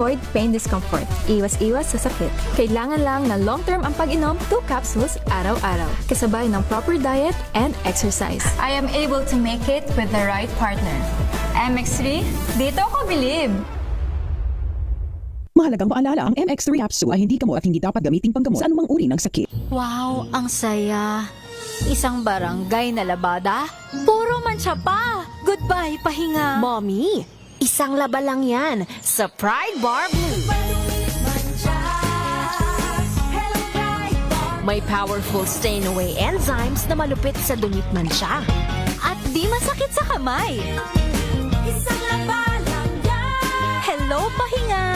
Avoid pain discomfort. Iwas-iwas sa sakit. Kailangan lang na long-term ang pag-inom 2 capsules araw-araw. Kasabay ng proper diet and exercise. I am able to make it with the right partner. MX3, dito ako bilib. Mahalagang paalala, ang MX3 Apsu ay hindi gamot at hindi dapat gamitin panggamot sa anumang uri ng sakit. Wow, ang saya. Isang barangay na labada, puro mancha pa. Goodbye, pahinga. Mommy, isang laba lang yan sa Pride Bar Blue. May powerful stain-away enzymes na malupit sa dungit mansya. At di masakit sa kamay. Isang laba lang yan. Hello, pahinga.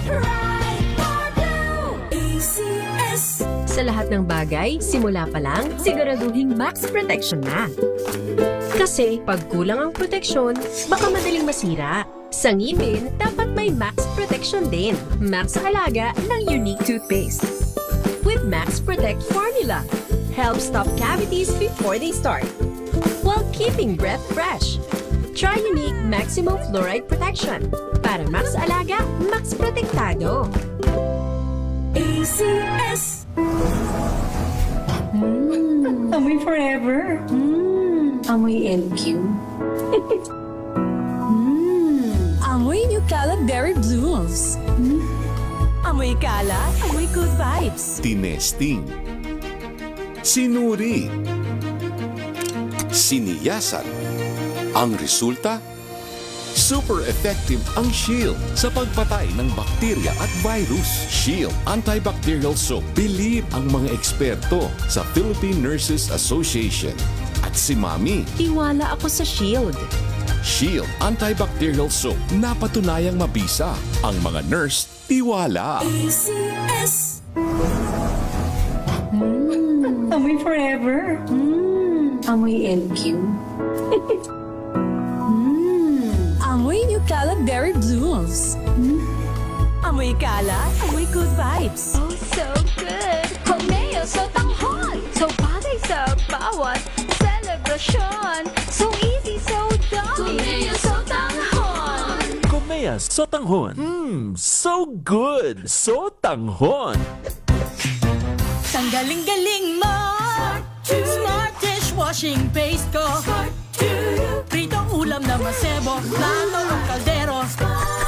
Pride Bar Blue. ACS. Sa lahat ng bagay, simula pa lang, siguraduhing max protection na. Kasi pag kulang ang proteksyon, baka madaling masira. Sa ngipin, dapat may max protection din. Max sa alaga ng unique toothpaste. With Max Protect Formula, help stop cavities before they start, while keeping breath fresh. Try unique Maximum Fluoride Protection. Para max alaga, max protektado. ACS. Amoy forever. Amoy LQ. Amoy New Calab Berry Blooms. Amoy kala, amoy good vibes. Tinesting, sinuri, siniyasan. Ang resulta? Super effective ang Shield sa pagpatay ng bakterya at virus. Shield Antibacterial Soap. Believe ang mga eksperto sa Philippine Nurses Association. At si Mami, Tiwala ako sa Shield. Shield Antibacterial Soap. Napatunayang mabisa. Ang mga nurse, tiwala. ACS. Amoy forever. Amoy LQ. Amoy New Calab Berry Blooms. Amoy kala, amoy good vibes. Oh, so good. Komeo, so tanghon. So bagay sa bawat selebrasyon. So easy, so dami. Komeo, so tanghon. Kumeas Sotanghon. So good! Sotanghon! Ang galing-galing mo. Smart dishwashing paste ko. Pritong ulam na masebo. Plato o kaldero.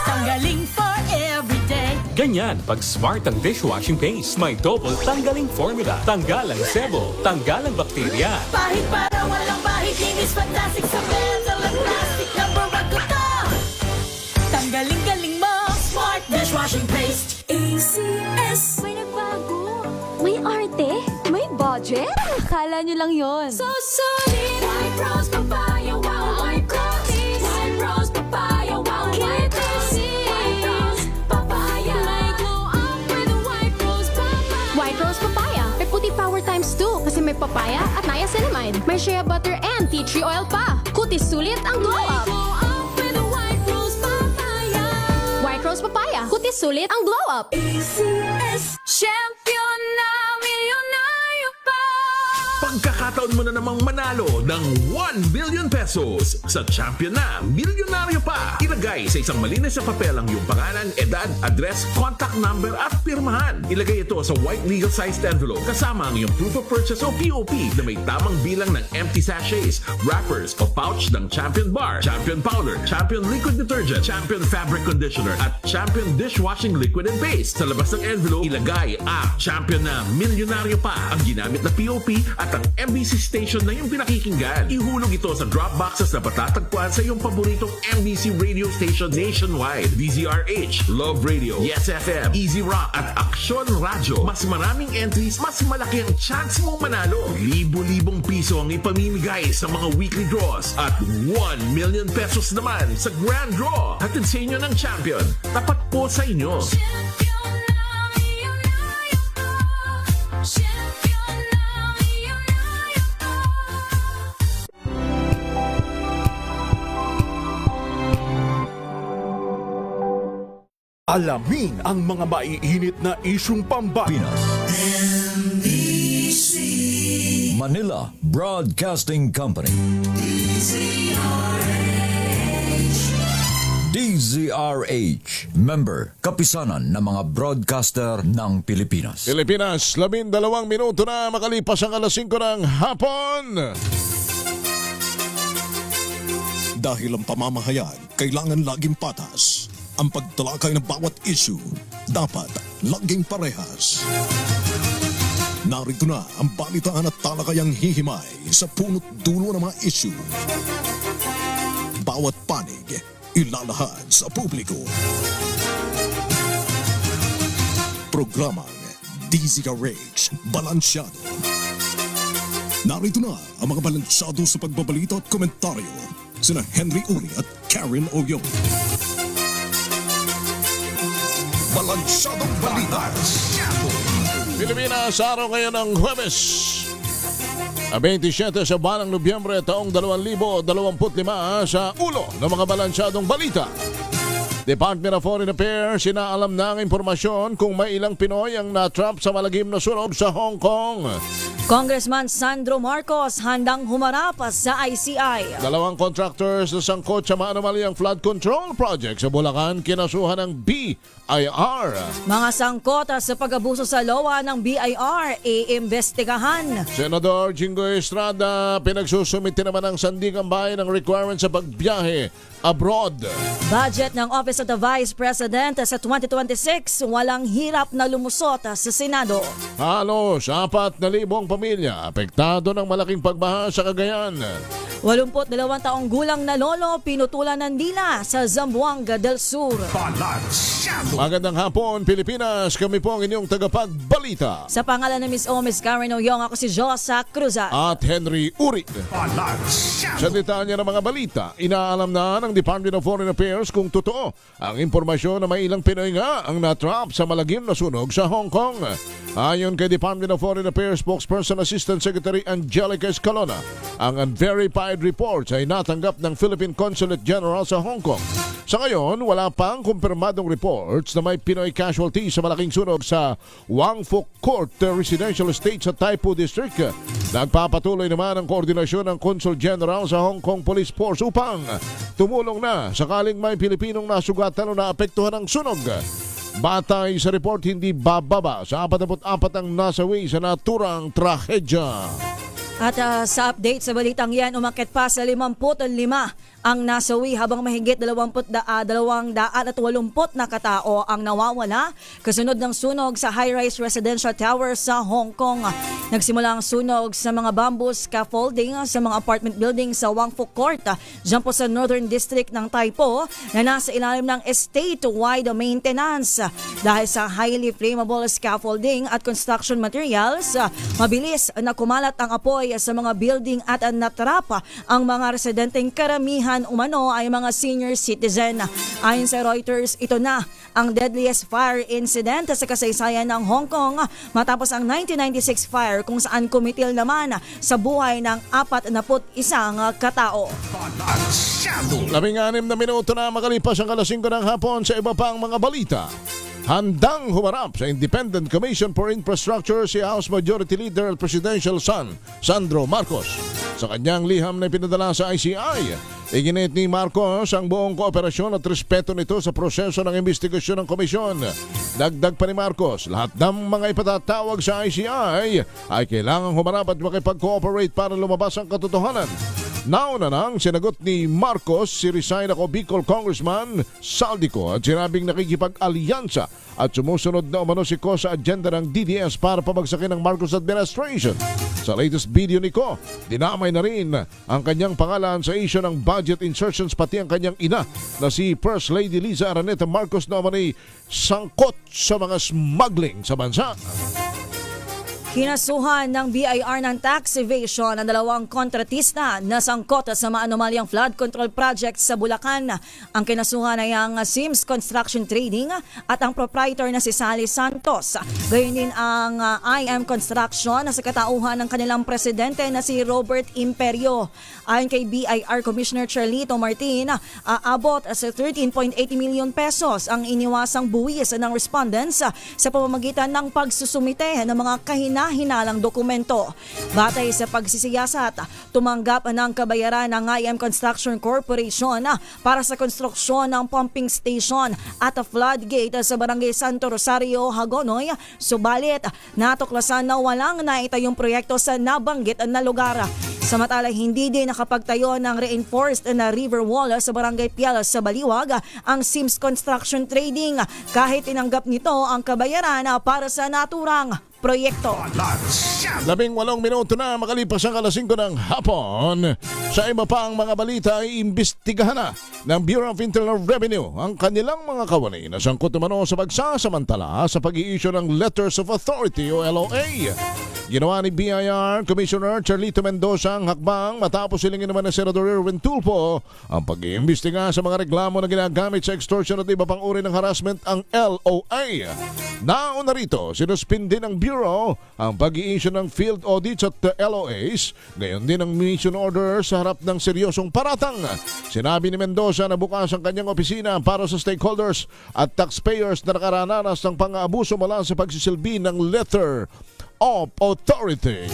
Tanggaling for everyday. Ganyan, pag smart ang dishwashing paste, may double tanggaling formula. Tanggal ang sebo, tanggal ang bakterya. Pahit para walang pahit. Linis fantastic sa metal at plastic. Number one ko to. Tanggaling-galing mo. Smart dishwashing paste. ACS. May nagbago. May arte. May budget. Akala nyo lang yon. So solid. White rose papaya. Wow, white rose. White rose papaya. Wow, white rose. White rose papaya. May glow up with a white rose papaya. White Rose Papaya. May puti power times 2 kasi may papaya at niacinamide. May shea butter and tea tree oil pa. Kutis sulit ang glow up. Glow up with a white rose papaya. White Rose Papaya. Kutis sulit ang glow up. ACS. Champion na milyonaryo pa. Pagkakataon mo na namang manalo ng 1 million pesos sa Champion na Milyonaryo Pa. Ilagay sa isang malinis na papel ang iyong pangalan, edad, address, contact number at pirmahan. Ilagay ito sa white legal sized envelope kasama ang iyong proof of purchase o POP na may tamang bilang ng empty sachets, wrappers o pouch ng Champion Bar, Champion Powder, Champion Liquid Detergent, Champion Fabric Conditioner at Champion Dishwashing Liquid and Paste. Sa labas ng envelope, ilagay ang Champion na Milyonaryo Pa, ang ginamit na POP at ang MBC station na iyong pinakikinggan. Ihulog ito sa drop boxes na patatagpuan sa iyong paboritong MBC radio station nationwide. DZRH, Love Radio, Yes FM, Easy Rock at Aksyon Radio. Mas maraming entries, mas malaki ang chance mong manalo. Libo-libong piso ang ipamimigay sa mga weekly draws at 1 million pesos naman sa grand draw. Hatid sa inyo ng Champion. Tapat po sa inyo. Champion na milyonaryo pa. Champion na milyonaryo pa. Alamin ang mga maiinit na isyung pambayan. Manila Broadcasting Company. DZRH, member, kapisanan ng mga broadcaster ng Pilipinas. Pilipinas, 12 minuto na makalipas ang alas 5 ng hapon. Dahil ang pamamahayag kailangan laging patas. Ang pagtalakay ng bawat issue dapat laging parehas. Narito na ang balitaan at talakayang hihimay sa punot dulo ng mga issue. Bawat panig ilalahad sa publiko. Programang DZRH Balansyado. Narito na ang mga balansyado sa pagbabalita at komentaryo sina Henry Uri at Karen Oyong. Balansyadong balita. Pilipinas, araw ngayon ng Huwebes, 27 sa buwan ng Nobyembre taong 2025 sa ulo ng mga balansyadong balita. Department of Foreign Affairs inaalam na ang impormasyon kung may ilang Pinoy ang natrap sa malagim na sunog sa Hong Kong. Congressman Sandro Marcos handang humarap sa ICI. 2 contractors na sangkot sa maanomalyang flood control project sa Bulacan kinasuhan ng BIR. Mga sangkot sa pag-abuso sa LOA ng BIR iimbestigahan. Senador Jinggoy Estrada pinagsusumite naman ng Sandigan Bayan ng requirement sa pagbiyahe abroad. Budget ng Office of the Vice President sa 2026 walang hirap na lumusot sa Senado. Halos 4,000 pamilya apektado ng malaking pagbaha sa Cagayan. 82 taong gulang na lolo pinutulan ng dila sa Zamboanga del Sur. Magandang hapon Pilipinas, kami po ang inyong tagapagbalita. Sa pangalan ng Miss O, Miss Karen Oyong, ako si Josa Cruzat. At Henry Uri. Sa detalye ng mga balita, inaalam na ng Department of Foreign Affairs kung totoo ang impormasyon na may ilang Pinoy nga ang natrap sa malagim na sunog sa Hong Kong. Ayon kay Department of Foreign Affairs Spokesperson Assistant Secretary Angelica Escalona, ang unverified reports ay natanggap ng Philippine Consulate General sa Hong Kong. Sa ngayon, wala pang kumpirmadong reports na may Pinoy casualty sa malaking sunog sa Wang Fuk Court Residential Estate sa Taipu District. Nagpapatuloy naman ang koordinasyon ng Consul General sa Hong Kong Police Force upang tumulong na sakaling may Pilipinong nasugatan o naapektuhan ng sunog. Batay sa report, hindi bababa sa 44 ang nasawi sa naturang trahedya. At sa update sa balitang yan, umakit pa sa 55 ang nasawi habang mahigit 280 na katao ang nawawala kasunod ng sunog sa high-rise residential tower sa Hong Kong. Nagsimula ang sunog sa mga bamboo scaffolding sa mga apartment building sa Wang Fuk Court dyan po sa Northern District ng Taipo na nasa ilalim ng estate-wide maintenance. Dahil sa highly flammable scaffolding at construction materials, mabilis na kumalat ang apoy sa mga building at natrapa ang mga residenteng karamihan umano ay mga senior citizen. Ayon sa Reuters, ito na ang deadliest fire incident sa kasaysayan ng Hong Kong matapos ang 1996 fire kung saan kumitil naman sa buhay ng 41 katao. 16 na minuto na makalipas ang alas 5 ng hapon sa iba pang mga balita. Handang humarap sa Independent Commission for Infrastructure si House Majority Leader at Presidential son, Sandro Marcos. Sa kanyang liham na pinadala sa ICI, iginit ni Marcos ang buong kooperasyon at respeto nito sa proseso ng investigasyon ng komisyon. Dagdag pa ni Marcos, lahat ng mga ipatatawag sa ICI ay kailangang humarap at makipag-cooperate para lumabas ang katotohanan. Nauna nang sinagot ni Marcos si resign ako Bicol Congressman Saldico at sinabing nakikipag-alyansa at sumusunod na umano si Ko sa agenda ng DDS para pabagsakin ng Marcos administration. Sa latest video ni Ko, dinamay na rin ang kanyang pangalan sa issue ng budget insertions pati ang kanyang ina na si First Lady Liza Araneta Marcos na umano'y sangkot sa mga smuggling sa bansa. Kinasuhan ng BIR ng tax evasion ang 2 kontratista na sangkot sa maanomalyang flood control project sa Bulacan. Ang kinasuhan ay ang Sims Construction Trading at ang proprietor na si Sally Santos. Gayon din ang IM Construction sa katauhan ng kanilang presidente na si Robert Imperio. Ayon kay BIR Commissioner Charlito Martin, aabot sa 13.80 million pesos ang iniwasang buwis ng respondents sa pamamagitan ng pagsusumite ng mga kahinaan mahinalang dokumento. Batay sa pagsisiyasat, tumanggap ng kabayaran ng IM Construction Corporation para sa konstruksyon ng pumping station at floodgate sa Barangay Santo Rosario, Hagonoy. Subalit, natuklasan na walang naitayong proyekto sa nabanggit na lugar. Samantala, hindi din nakapagtayo ng reinforced na river wall sa Barangay Pial sa Baliwag ang Sims Construction Trading kahit tinanggap nito ang kabayaran para sa naturang proyekto. 18 minuto na makalipas ang alas 5 ng hapon. Sa iba pa ang mga balita ay imbestigahan na ng Bureau of Internal Revenue ang kanilang mga kawani na sangkot umano sa pagsasamantala sa pag-i-issue ng Letters of Authority o LOA. Ginawa ni BIR Commissioner Charlito Mendoza ang hakbang matapos silingin naman ng Senador Erwin Tulfo ang pag-iimbestiga sa mga reklamo na ginagamit sa extortion at iba pang uri ng harassment ang LOA. Nauna rito, sinuspindi ng Bureau ang pag-i-issue ng field audits at LOAs, gayon din ang mission order sa harap ng seryosong paratang. Sinabi ni Mendoza na bukas ang kanyang opisina para sa stakeholders at taxpayers na nakarananas ng pang-aabuso mula sa pagsisilbi ng Letter of Authority.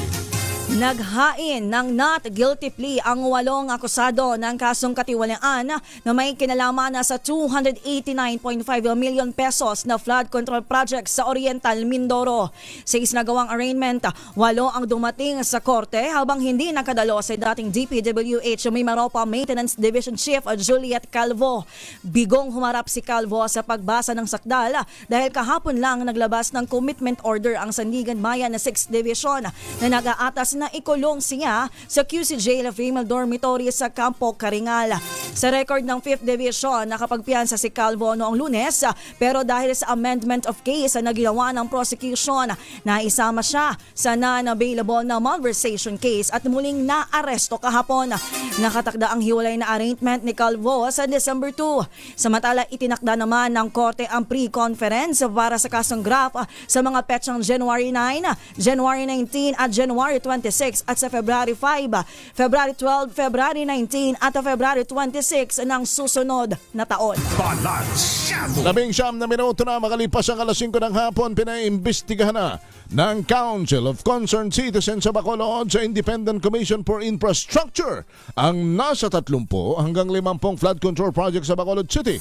Naghain ng not guilty plea ang 8 akusado ng kasong katiwalaan na may kinalaman sa 289.5 million pesos na flood control project sa Oriental Mindoro. Sa isinagawang arraignment, 8 ang dumating sa korte habang hindi nakadalo sa dating DPWH Mimaropa Maintenance Division Chief Juliet Calvo. Bigong humarap si Calvo sa pagbasa ng sakdal dahil kahapon lang naglabas ng commitment order ang Sandigan Bayan na 6th Division na nag-aatas na ikulong siya sa QC Jail Female Dormitory sa Campo Caringal. Sa record ng 5th Division, nakapagpiyansa si Calvo noong Lunes pero dahil sa amendment of case na ginawa ng prosecution, naisama siya sa non-available na malversation case at muling naaresto kahapon. Nakatakda ang hiwalay na arraignment ni Calvo sa December 2. Samantala, itinakda naman ng korte ang pre-conference para sa kasong Graph sa mga petsang January 9, January 19 at January 26 at sa February 5, February 12, February 19 at February 26 ng susunod na taon. 19 na minuto na makalipas ang alas 5 ng hapon, pinaimbestigahan na ng Council of Concerned Citizens sa Bacolod sa Independent Commission for Infrastructure ang nasa 30 hanggang 50 flood control project sa Bacolod City.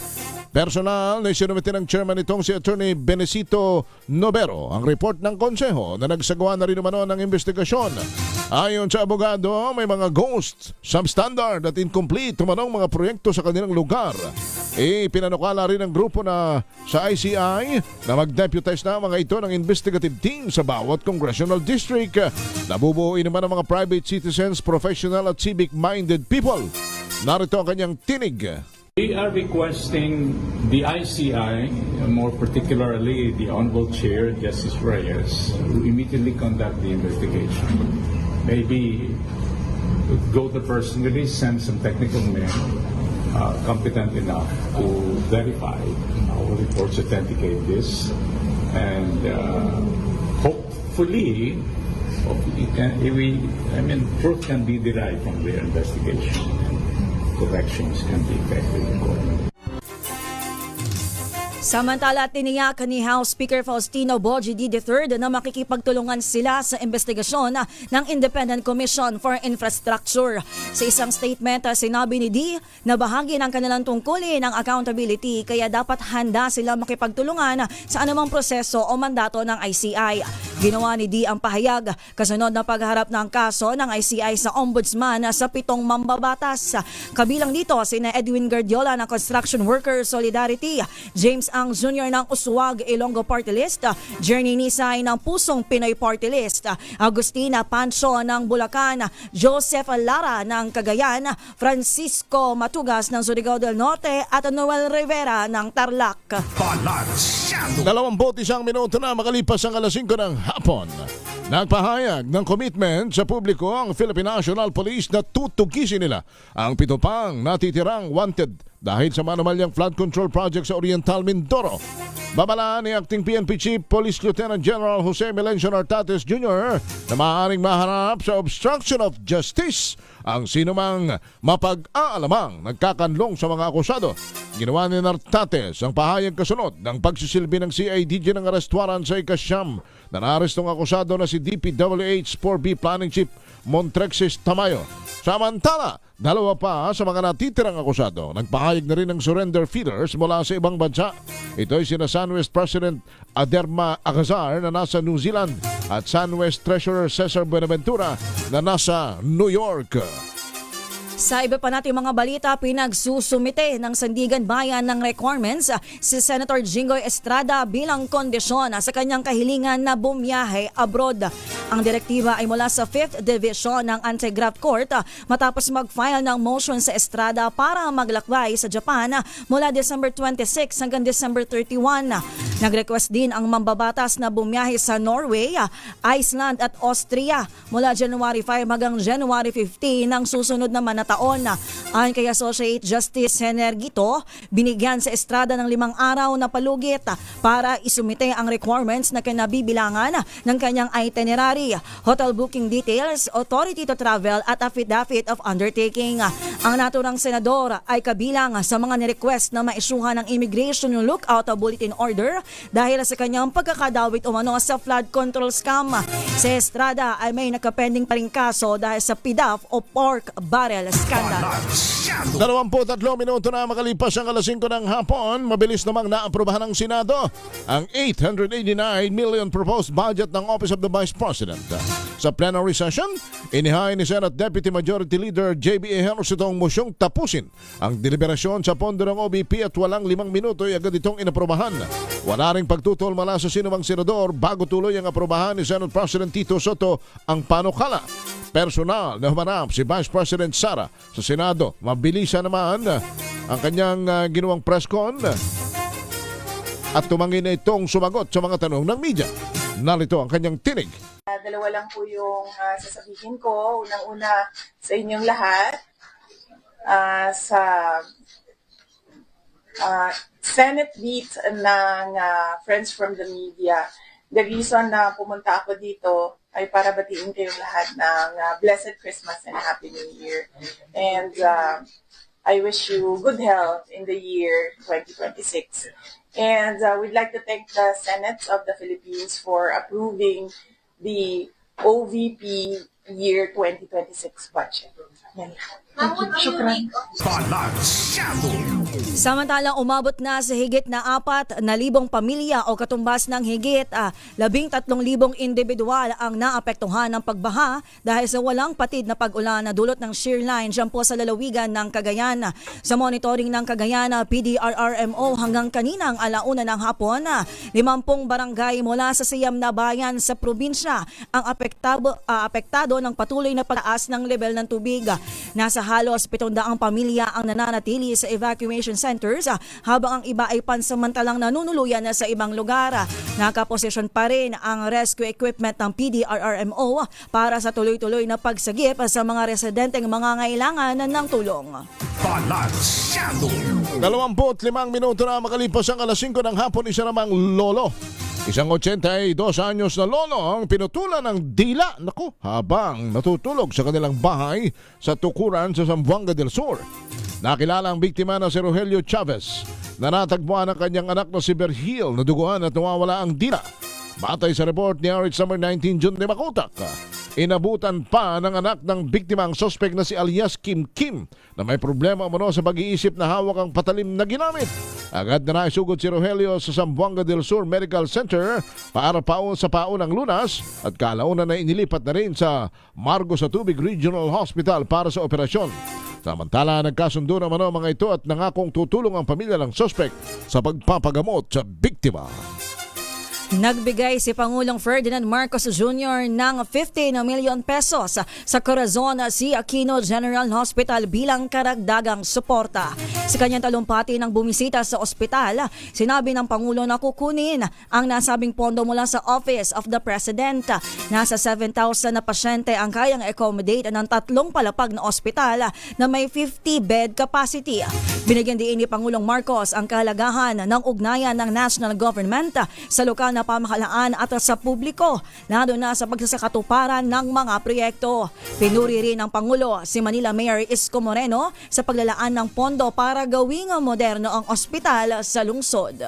Personal na sinumite ng chairman itong si Attorney Benecito Novero ang report ng konseho na nagsagawa na rin naman ng investigasyon. Ayon sa abogado, may mga ghost, substandard at incomplete tumanong mga proyekto sa kanilang lugar. Pinanukala rin ng grupo na sa ICI na mag-deputize na mga ito ng investigative team sa bawat congressional district. Nabubuoy naman ang mga private citizens, professional at civic-minded people. Narito ang kanyang tinig. We are requesting the ICI, more particularly the Honorable Chair, Justice Reyes, to immediately conduct the investigation. Maybe go to personally send some technical men competent enough to verify our reports, authenticate this, and hopefully, truth can be derived from their investigation. Corrections can be effective accordingly. Samantala, tiniyak ni House Speaker Faustino Boji D. III na makikipagtulungan sila sa investigasyon ng Independent Commission for Infrastructure. Sa isang statement, sinabi ni D na bahagi ng kanilang tungkulin ang accountability kaya dapat handa sila makipagtulungan sa anumang proseso o mandato ng ICI. Ginawa ni D ang pahayag kasunod ng pagharap ng kaso ng ICI sa Ombudsman sa 7 mambabatas. Kabilang dito sina Edwin Guardiola ng Construction Workers Solidarity, James Ang Jr. ng Uswag Ilonggo Party List, Journey Nisay ng Pusong Pinoy Party List, Agustina Pancho ng Bulacan, Joseph Lara ng Cagayan, Francisco Matugas ng Surigao del Norte at Noel Rivera ng Tarlac. 21 minuto na makalipas ang alas 5 ng hapon. Nagpahayag ng commitment sa publiko ang Philippine National Police na tutugisin nila ang 7 pang natitirang wanted dahil sa manumalyang flood control project sa Oriental Mindoro. Babalaan ni Acting PNP Chief Police Lieutenant General Jose Melencio Nartates Jr. na maaaring maharap sa obstruction of justice ang sinumang mapag-aalamang nagkakanlong sa mga akusado. Ginawa ni Nartates ang pahayag kasunod ng pagsisilbi ng CIDG ng arrest warrant sa ikasyam na naarestong akusado na si DPWH 4B Planning Chief Montrexis Tamayo. Samantala, dalawa pa sa mga natitirang akusado nagpahayag na rin ng surrender feelers mula sa ibang bansa. Ito ay sina SunWest President Aderma Agazar na nasa New Zealand at SunWest Treasurer Cesar Buenaventura na nasa New York. Sa iba pa natin mga balita, pinagsusumite ng Sandigan Bayan ng requirements si Senator Jinggoy Estrada bilang kondisyon sa kanyang kahilingan na bumiyahe abroad. Ang direktiba ay mula sa 5th Division ng Anti-Graft Court matapos mag-file ng motion sa Estrada para maglakbay sa Japan mula December 26 hanggang December 31. Nag-request din ang mambabatas na bumiyahe sa Norway, Iceland at Austria mula January 5 hanggang January 15 ng susunod naman na taon. Ayon kay Associate Justice Henergito, binigyan sa Estrada ng 5 araw na palugit para isumite ang requirements na kinabibilangan ng kanyang itinerary, hotel booking details, authority to travel at affidavit of undertaking. Ang naturang senador ay kabilang sa mga nirequest na maisyuhan ng immigration lookout bulletin order dahil sa kanyang pagkakadawit umano sa flood control scam. Si Estrada ay may nakapending pa ring kaso dahil sa PDAF o pork barrel scandal. 23 minuto na makalipas ang alas 5 ng hapon, mabilis namang naaprubahan ng Senado ang 889 million proposed budget ng Office of the Vice President. Sa plenary session, inihain ni Senate Deputy Majority Leader J.B. Ejercito itong mosyong tapusin ang deliberasyon sa pondo ng OBP at walang 5 minuto ay agad itong inaprubahan. Wala ring pagtutol mula sa sinumang senador bago tuloy ang aprubahan ni Senate President Tito Soto ang panukala. Personal na humanap si Vice President Sara sa Senado. Mabilisan naman ang kanyang ginawang press con at tumangin na itong sumagot sa mga tanong ng media. Narito ang kanyang tinig. Dalawa lang po yung sasabihin ko. Unang-una sa inyong lahat, sa Senate beat ng Friends from the Media. The reason na pumunta ako dito ay para batiin kayong lahat ng Blessed Christmas and Happy New Year. And I wish you good health in the year 2026. And we'd like to thank the Senate of the Philippines for approving the OVP year 2026 budget. Shukran. Samantalang umabot na sa higit na 4,000 pamilya o katumbas ng higit 13,000 individual ang naapektuhan ng pagbaha dahil sa walang patid na pag-ulan na dulot ng shear line dyan po sa lalawigan ng Cagayan. Sa monitoring ng Cagayan PDRRMO hanggang kaninang alauna ng hapon, 50 barangay mula sa siyam na bayan sa probinsya ang apektado ng patuloy na pagtaas ng level ng tubig. Nasa halos 700 pamilya ang nananatili sa evacuation centers habang ang iba ay pansamantalang nanunuluyan na sa ibang lugar. Nakaposisyon pa rin ang rescue equipment ng PDRRMO para sa tuloy-tuloy na pagsagip sa mga residenteng mangangailangan ng tulong. 25 minuto na makalipas ang alas 5 ng hapon, isa namang lolo. Isang 82 anyos na lolo ang pinutulan ng dila habang natutulog sa kanilang bahay sa Tukuran sa Zamboanga del Sur. Nakilala ang biktima na si Rogelio Chavez na natagpuan ang kanyang anak na si Berhil na duguan at nawawala ang dila. Batay sa report ni RH Summer 19 June de Macotac, inabutan pa ng anak ng biktima ang suspect na si alias Kim Kim na may problema umano sa pag-iisip na hawak ang patalim na ginamit. Agad na naisugod si Rogelio sa Zamboanga del Sur Medical Center para sa paunang lunas at kalaunan na inilipat na rin sa Margo sa Tubig Regional Hospital para sa operasyon. Samantala, nagkasundo naman ang mga ito at nangakong tutulong ang pamilya ng suspect sa pagpapagamot sa biktima. Nagbigay si Pangulong Ferdinand Marcos Jr. ng 50 million pesos sa Corazon C. Aquino General Hospital bilang karagdagang suporta. Sa kanyang talumpati ng bumisita sa ospital, sinabi ng Pangulo na kukunin ang nasabing pondo mula sa Office of the President. Nasa 7,000 na pasyente ang kayang accommodate ng 3 palapag na ospital na may 50-bed capacity. Binigyan din ni Pangulong Marcos ang kahalagahan ng ugnayan ng national government sa lokal na pamahalaan at sa publiko, lalo na sa pagsasakatuparan ng mga proyekto. Pinuri rin ng Pangulo si Manila Mayor Isko Moreno sa paglalaan ng pondo para gawing moderno ang ospital sa lungsod.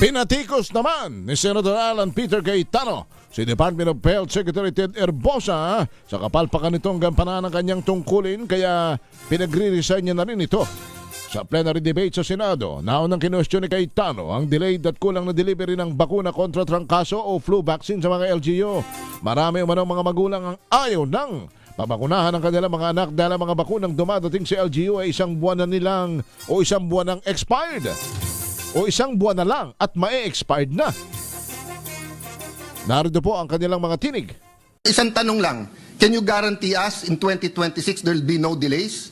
Binatikos naman ni Senator Alan Peter Cayetano si Department of Health Secretary Ted Herbosa sa kapalpakan nitong gampanan ng kanyang tungkulin, kaya pinagre-resign niya na rin ito. Sa plenary debate sa Senado, naunang kinwestiyon ni Cayetano ang delayed at kulang na delivery ng bakuna kontra trangkaso o flu vaccine sa mga LGU. Marami umanong mga magulang ang ayaw ng pabakunahan ng kanilang mga anak dahil ang mga bakunang dumadating sa LGU ay isang buwan na nilang o isang buwan ng expired o isang buwan na lang at mae-expired na. Narito po ang kanilang mga tinig. Isang tanong lang, can you guarantee us in 2026 there will be no delays?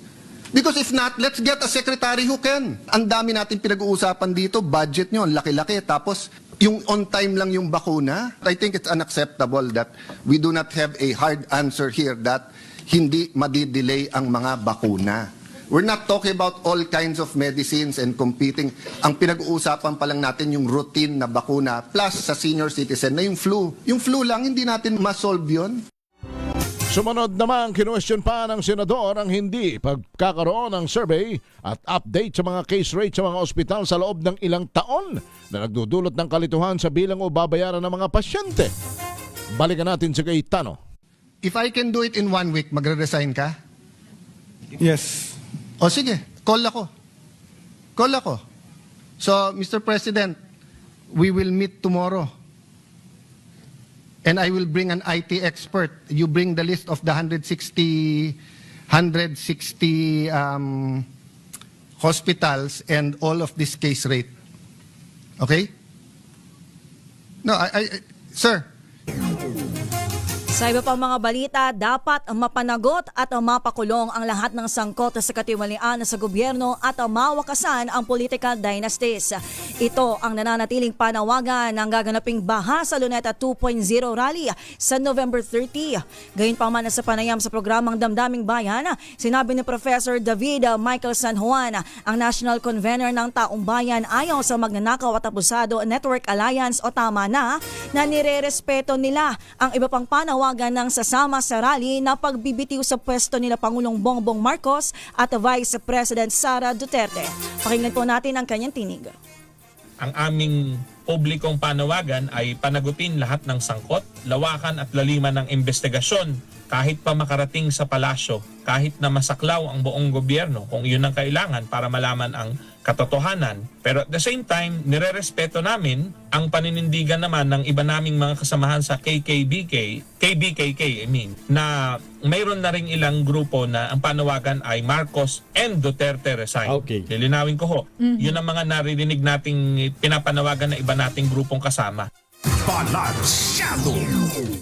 Because if not, let's get a secretary who can. Ang dami natin pinag-uusapan dito, budget nyo, ang laki-laki. Tapos, yung on time lang yung bakuna. I think it's unacceptable that we do not have a hard answer here that hindi madidelay ang mga bakuna. We're not talking about all kinds of medicines and competing. Ang pinag-uusapan pa lang natin yung routine na bakuna plus sa senior citizen na yung flu. Yung flu lang, hindi natin ma-solve yun. Sumunod naman, kinwestiyon pa ng senador ang hindi pagkakaroon ng survey at update sa mga case rate sa mga ospital sa loob ng ilang taon na nagdudulot ng kalituhan sa bilang o babayaran ng mga pasyente. Balikan natin si Cayetano. If I can do it in 1 week, magre-resign ka? Yes. O sige, call ako. Call ako. So, Mr. President, we will meet tomorrow. And I will bring an IT expert. You bring the list of the 160 hospitals and all of this case rate. Okay? No, sir. Sa iba pang mga balita, dapat mapanagot at mapakulong ang lahat ng sangkot sa katiwalian sa gobyerno at mawakasan ang political dynasties. Ito ang nananatiling panawagan ng gaganaping Baha sa Luneta 2.0 rally sa November 30. Gayunpaman sa panayam sa programang Damdaming Bayan, sinabi ni Professor David Michael San Juan, ang National Convener ng Taong Bayan ayaw sa Magnanakaw at Abusado Network Alliance o tama na nire-respeto nila ang iba pang panawagan ng sasama sa rally na pagbibitiw sa pwesto nila Pangulong Bongbong Marcos at Vice President Sara Duterte. Pakinggan po natin ang kanyang tinig. Ang aming publikong panawagan ay panagutin lahat ng sangkot, lawakan at laliman ng investigasyon kahit pa makarating sa palasyo, kahit na masaklaw ang buong gobyerno kung iyon ang kailangan para malaman ang katotohanan. Pero at the same time, nirerespeto namin ang paninindigan naman ng iba naming mga kasamahan sa KBKK, na mayroon na ring ilang grupo na ang panawagan ay Marcos and Duterte resign. Okay. Lilinawin ko ho, yun ang mga naririnig nating pinapanawagan na iba nating grupong kasama. Balansyado!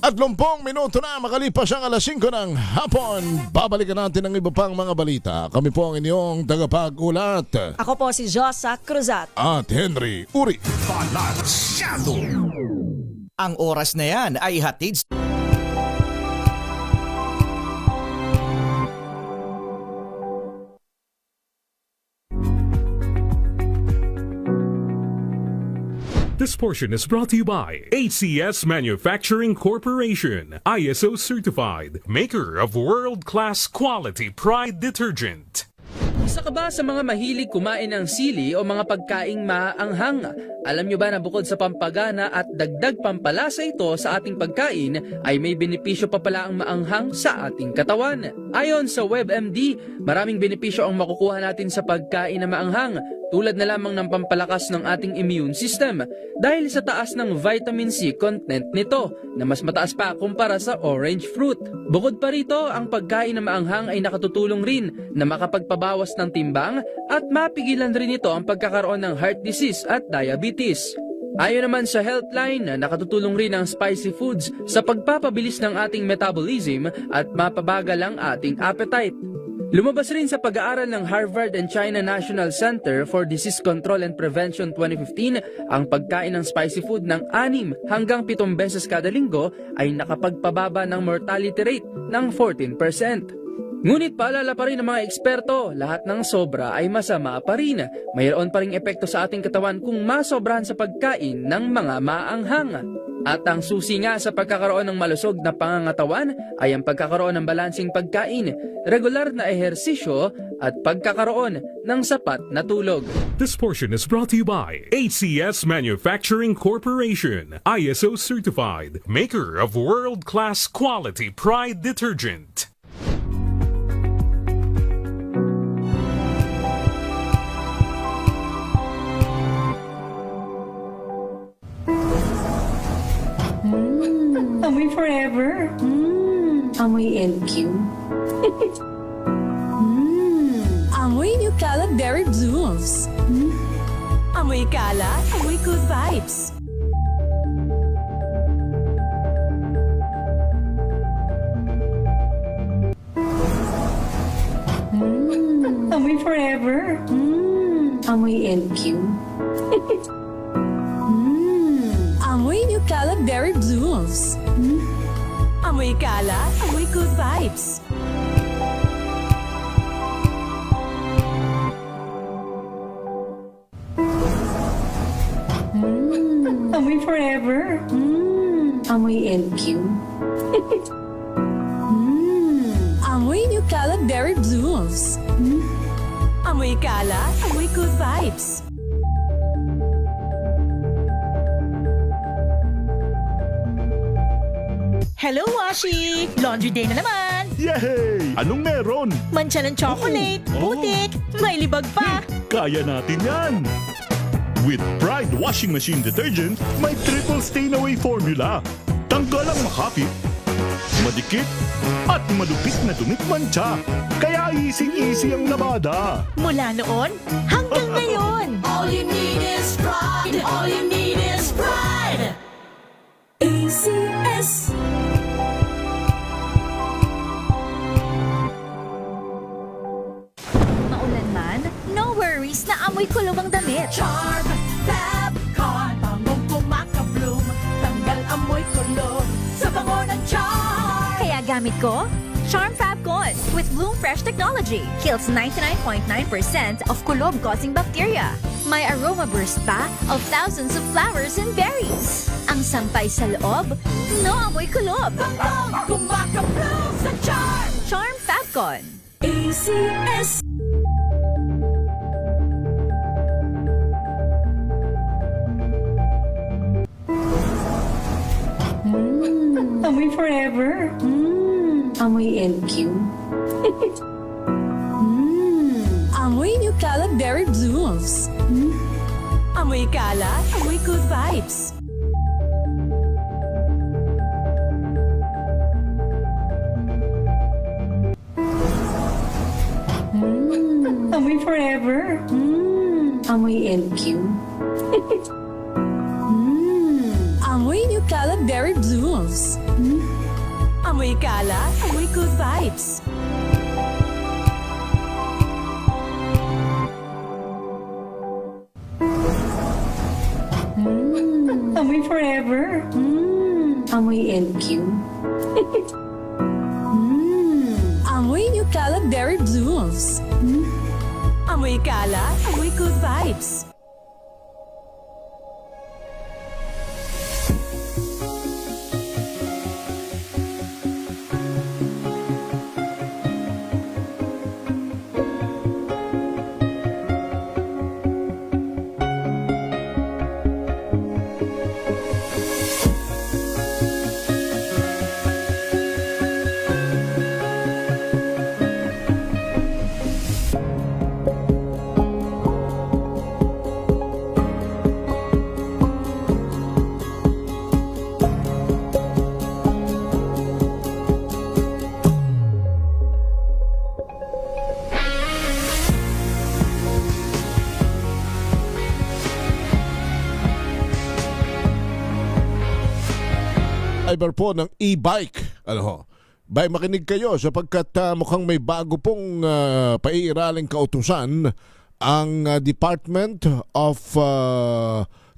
At 30 minuto na makalipas ang alas 5 ng hapon. Babalikan natin ang iba pang mga balita. Kami po ang inyong tagapag-ulat. Ako po si Josa Cruzat. At Henry Uri. Balansyado! Ang oras na yan ay hatid This portion is brought to you by ACS Manufacturing Corporation, ISO certified, maker of world-class quality Pride detergent. Isa ka ba sa mga mahilig kumain ng sili o mga pagkaing maaanghang? Alam nyo ba na bukod sa pampagana at dagdag pampalasa ito sa ating pagkain, ay may benepisyo pa pala ang maanghang sa ating katawan? Ayon sa WebMD, maraming benepisyo ang makukuha natin sa pagkain na maanghang, tulad na lamang ng pampalakas ng ating immune system dahil sa taas ng vitamin C content nito na mas mataas pa kumpara sa orange fruit. Bukod pa rito, ang pagkain na maanghang ay nakatutulong rin na makapagpabawas ng timbang at mapigilan rin ito ang pagkakaroon ng heart disease at diabetes. Ayon naman sa Healthline, nakatutulong rin ang spicy foods sa pagpapabilis ng ating metabolism at mapabagal ang ating appetite. Lumabas rin sa pag-aaral ng Harvard and China National Center for Disease Control and Prevention 2015, ang pagkain ng spicy food ng 6 hanggang 7 beses kada linggo ay nakapagpababa ng mortality rate ng 14%. Ngunit paalala pa rin ng mga eksperto, lahat ng sobra ay masama pa rin. Mayroon pa ring epekto sa ating katawan kung masobrahan sa pagkain ng mga maanghang. At ang susi nga sa pagkakaroon ng malusog na pangangatawan ay ang pagkakaroon ng balansing pagkain, regular na ehersisyo at pagkakaroon ng sapat na tulog. This portion is brought to you by ACS Manufacturing Corporation, ISO certified, maker of world-class quality Pride detergent. Amoy forever. Amoy LQ. Amoy New Cala Berry Blooms. Amoy Cala, amoy good vibes. Amoy forever. Amoy LQ. Amoy New Cala Berry Blooms. Amoy Cala, amoy good vibes. Amoy forever. Amoy LQ. Amoy New Cala Berry Blooms. Amoy Cala, amoy good vibes. Hello, Washi! Laundry day na naman! Yay! Anong meron? Mancha ng chocolate, putik, may libag pa! Kaya natin yan! With Pride Washing Machine Detergent, may triple stain-away formula. Tanggal ang makapit, madikit, at malupit na dumit mancha. Kaya easy-easy ang labada. Mula noon hanggang ngayon! All you need is pride. All you need is pride. ACS. Maulan man, no worries na amoy kulob ang damit. Charm Fabcon, bangong kumakabloom. Tanggal amoy kulob sa bango ng charm. Kaya gamit ko, Charm Fabcon with Bloom Fresh technology. Kills 99.9% of kulob-causing bacteria. May aroma burst pa of thousands of flowers and berries. Ang sampay sa loob, no amoy kulob. Bangong kumakabloom sa charm. Charm Fabcon. ACS. Amoy forever. Amoy LQ. Amoy New Cala Berry Blooms. Amoy Cala, amoy good vibes. Amoy forever. Amoy LQ. Amoy New Cala Berry Blooms. Amoy Cala, amoy good vibes. Amoy forever. Amoy LQ. Amoy New Cala Berry Blooms. Amoy Cala, amoy good vibes. Driver po ng e-bike. Bay, makinig kayo sapagkat mukhang may bago pong paiiraling kautusan ang Department of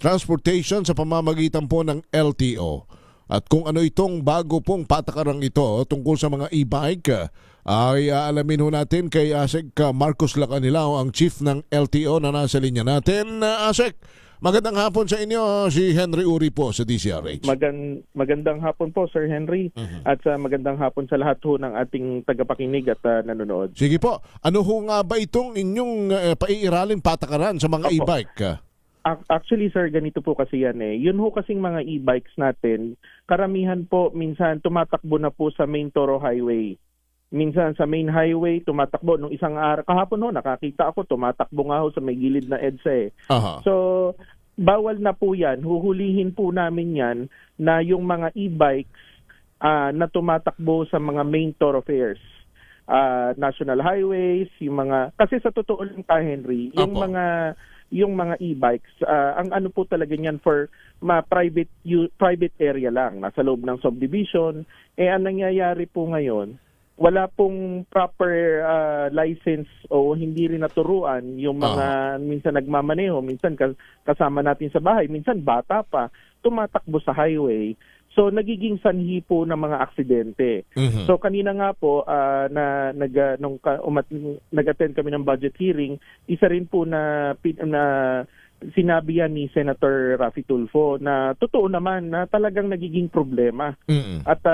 Transportation sa pamamagitan po ng LTO. At kung ano itong bago pong patakarang ito tungkol sa mga e-bike, ay aalamin ho natin kay Asek Marcos Lacanilao, ang chief ng LTO na nasa linya natin. Asek, magandang hapon sa inyo. Si Henry Uri po sa DCRH. Magandang hapon po, Sir Henry. At magandang hapon sa lahat ho ng ating tagapakinig at nanonood. Sige po. Ano ho nga ba itong inyong paiiralin patakaran sa mga e-bike? Actually, sir, ganito po kasi yan eh. Yun ho kasing mga e-bikes natin, karamihan po minsan tumatakbo na po sa main Toro Highway. Minsan sa main highway, tumatakbo. Nung isang araw, kahapon ho, nakakita ako, tumatakbo nga ho sa may gilid na EDSA eh. So, bawal na po yan. Huhulihin po namin yan na yung mga e-bikes na tumatakbo sa mga main thoroughfares. National highways, yung mga... Kasi sa totoo lang ka, Henry, yung mga e-bikes, ang ano po talaga niyan for private area lang, nasa loob ng subdivision. Ang nangyayari po ngayon, wala pong proper license o hindi rin naturuan yung mga minsan nagmamaneho, minsan kasama natin sa bahay, minsan bata pa, tumatakbo sa highway. So nagiging sanhi po ng mga aksidente. So kanina nga po nag-attend kami ng budget hearing, isa rin po na sinabi yan ni Senator Raffy Tulfo na totoo naman na talagang nagiging problema. At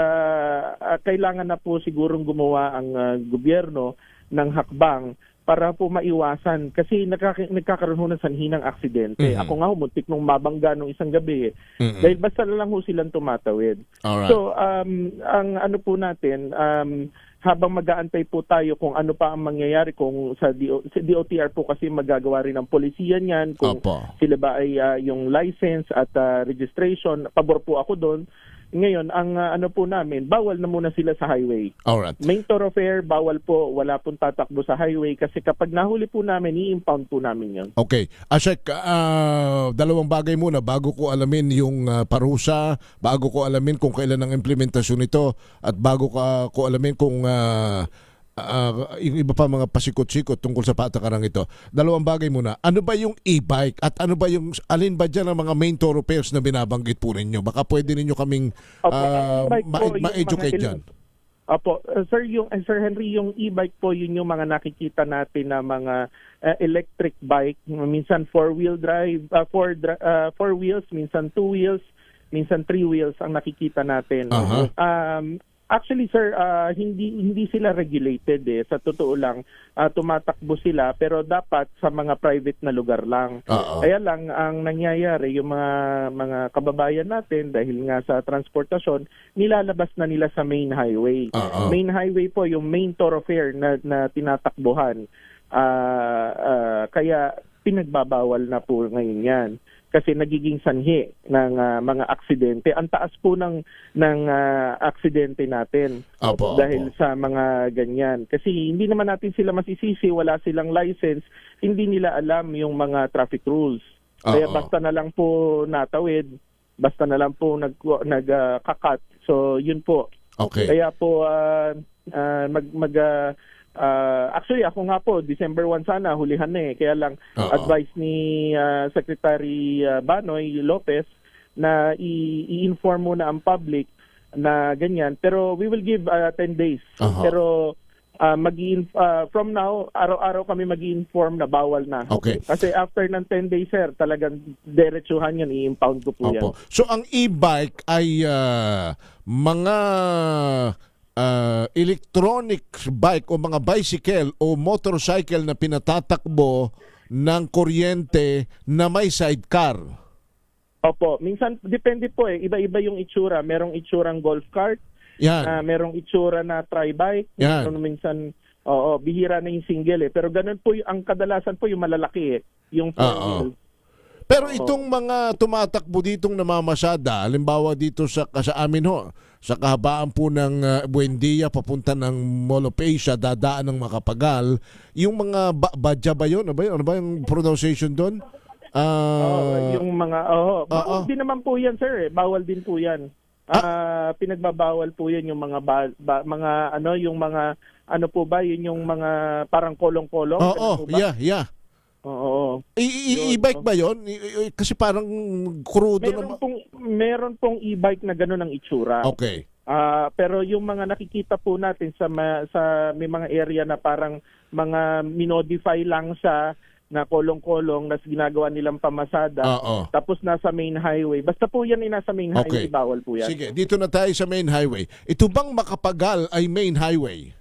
kailangan na po sigurong gumawa ang gobyerno ng hakbang para po maiwasan kasi nagkakaroon ho ng sanhi ng aksidente. Ako nga muntik nung mabangga nung isang gabi dahil basta na lang ho silang tumatawid. Alright. So ang ano po natin, habang mag-aantay po tayo kung ano pa ang mangyayari kung sa DOTR po kasi magagawa rin ng polisiya niyan kung sila ba ay yung license at registration, pabor po ako doon. Ngayon, ang ano po namin, bawal na muna sila sa highway. Alright. Main thoroughfare, bawal po, wala pong tatakbo sa highway kasi kapag nahuli po namin, i-impound po namin yon. Okay. Asek, dalawang bagay muna bago ko alamin yung parusa, bago ko alamin kung kailan ang implementasyon nito, at bago ko alamin kung iba pa mga pasikot-sikot tungkol sa patakarang ito. Dalawang bagay muna. Ano ba yung e-bike at ano ba yung alin ba dyan ang mga main thoroughfares na binabanggit po ninyo? Baka pwede ninyo kaming ma-educate dyan. Opo, Sir Henry, yung e-bike po yun yung mga nakikita natin na mga electric bike, minsan four-wheel drive, four wheels, minsan two wheels, minsan three wheels ang nakikita natin. Actually, sir, hindi sila regulated eh. Sa totoo lang, tumatakbo sila pero dapat sa mga private na lugar lang. Kaya lang ang nangyayari yung mga kababayan natin dahil nga sa transportasyon, nilalabas na nila sa main highway. Main highway po yung main thoroughfare na tinatakbuhan. Kaya pinagbabawal na po ngayon 'yan. Kasi nagiging sanhi ng mga aksidente. Ang taas po ng aksidente natin dahil sa mga ganyan. Kasi hindi naman natin sila masisisi, wala silang license, hindi nila alam yung mga traffic rules. Kaya basta na lang po natawid, basta na lang po nagkakat. So yun po. Okay. Kaya po actually, ako nga po, December 1 sana, hulihan na eh. Kaya lang, advice ni Secretary Banoy Lopez na i-inform muna ang public na ganyan. Pero we will give 10 days. Pero from now, araw-araw kami mag-i-inform na bawal na. Okay. Kasi after ng 10 days, sir, talagang diretsuhan yan, i-impound ko po yan. So, ang e-bike ay mga electronic bike o mga bicycle o motorcycle na pinatatakbo ng kuryente na may sidecar. Opo, minsan depende po eh, iba-iba yung itsura. Merong itsurang golf cart, merong itsura na tri-bike, minsan bihira na yung single eh. Pero ganun po ang kadalasan po yung malalaki eh, yung four-wheel. Pero itong mga tumatakbo ditong namamasada, halimbawa dito sa amin ho, sa kahabaan po ng Buendia papunta ng Mall of Asia, dadaan ng Makapagal, yung mga badya ba yun? Ano ba yung pronunciation doon? Yung mga bawal din naman po yan, sir. Bawal din po yan. Pinagbabawal po yan yung mga mga ano, yung mga ano po ba, yun yung mga parang kolong-kolong. Yeah. Oo. E-bike ba yon? Kasi parang crudo naman. Meron pong e-bike na gano'n ang itsura. Okay. Pero yung mga nakikita po natin sa may mga area na parang mga minodify lang sa na kolong-kolong na ginagawa nilang pamasada. Tapos nasa main highway. Basta po yan ay nasa main highway, bawal po yan. Sige, dito na tayo sa main highway. Ito bang Makapagal ay main highway?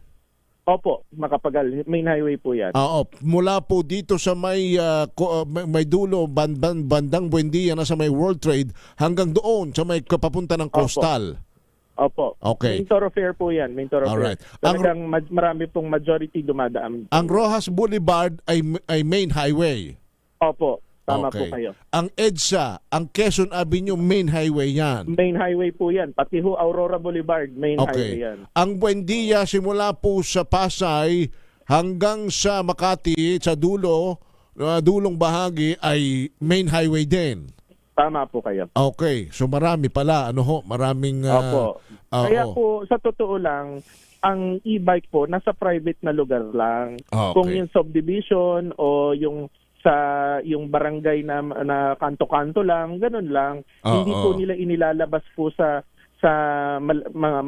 Opo, Makapagal. Main highway po yan. Oo, mula po dito sa may dulo, bandang Buendia na sa may World Trade, hanggang doon sa may papunta ng Coastal. Opo. Okay. Main thoroughfare po yan. Main thoroughfare. Alright. Talagang marami pong majority dumadaan. Ang Rojas Boulevard ay main highway. Opo. Tama po kayo. Ang EDSA, ang Quezon Avenue, main highway yan. Main highway po yan. Pati ho Aurora Boulevard, main highway yan. Ang Buendia, simula po sa Pasay hanggang sa Makati, sa dulong bahagi ay main highway din. Tama po kayo. Okay. So marami pala. Maraming... Opo. Kaya po, sa totoo lang, ang e-bike po, nasa private na lugar lang. Okay. Kung yung subdivision o yung barangay na kanto-kanto lang, ganun lang. Hindi po nila inilalabas po sa mga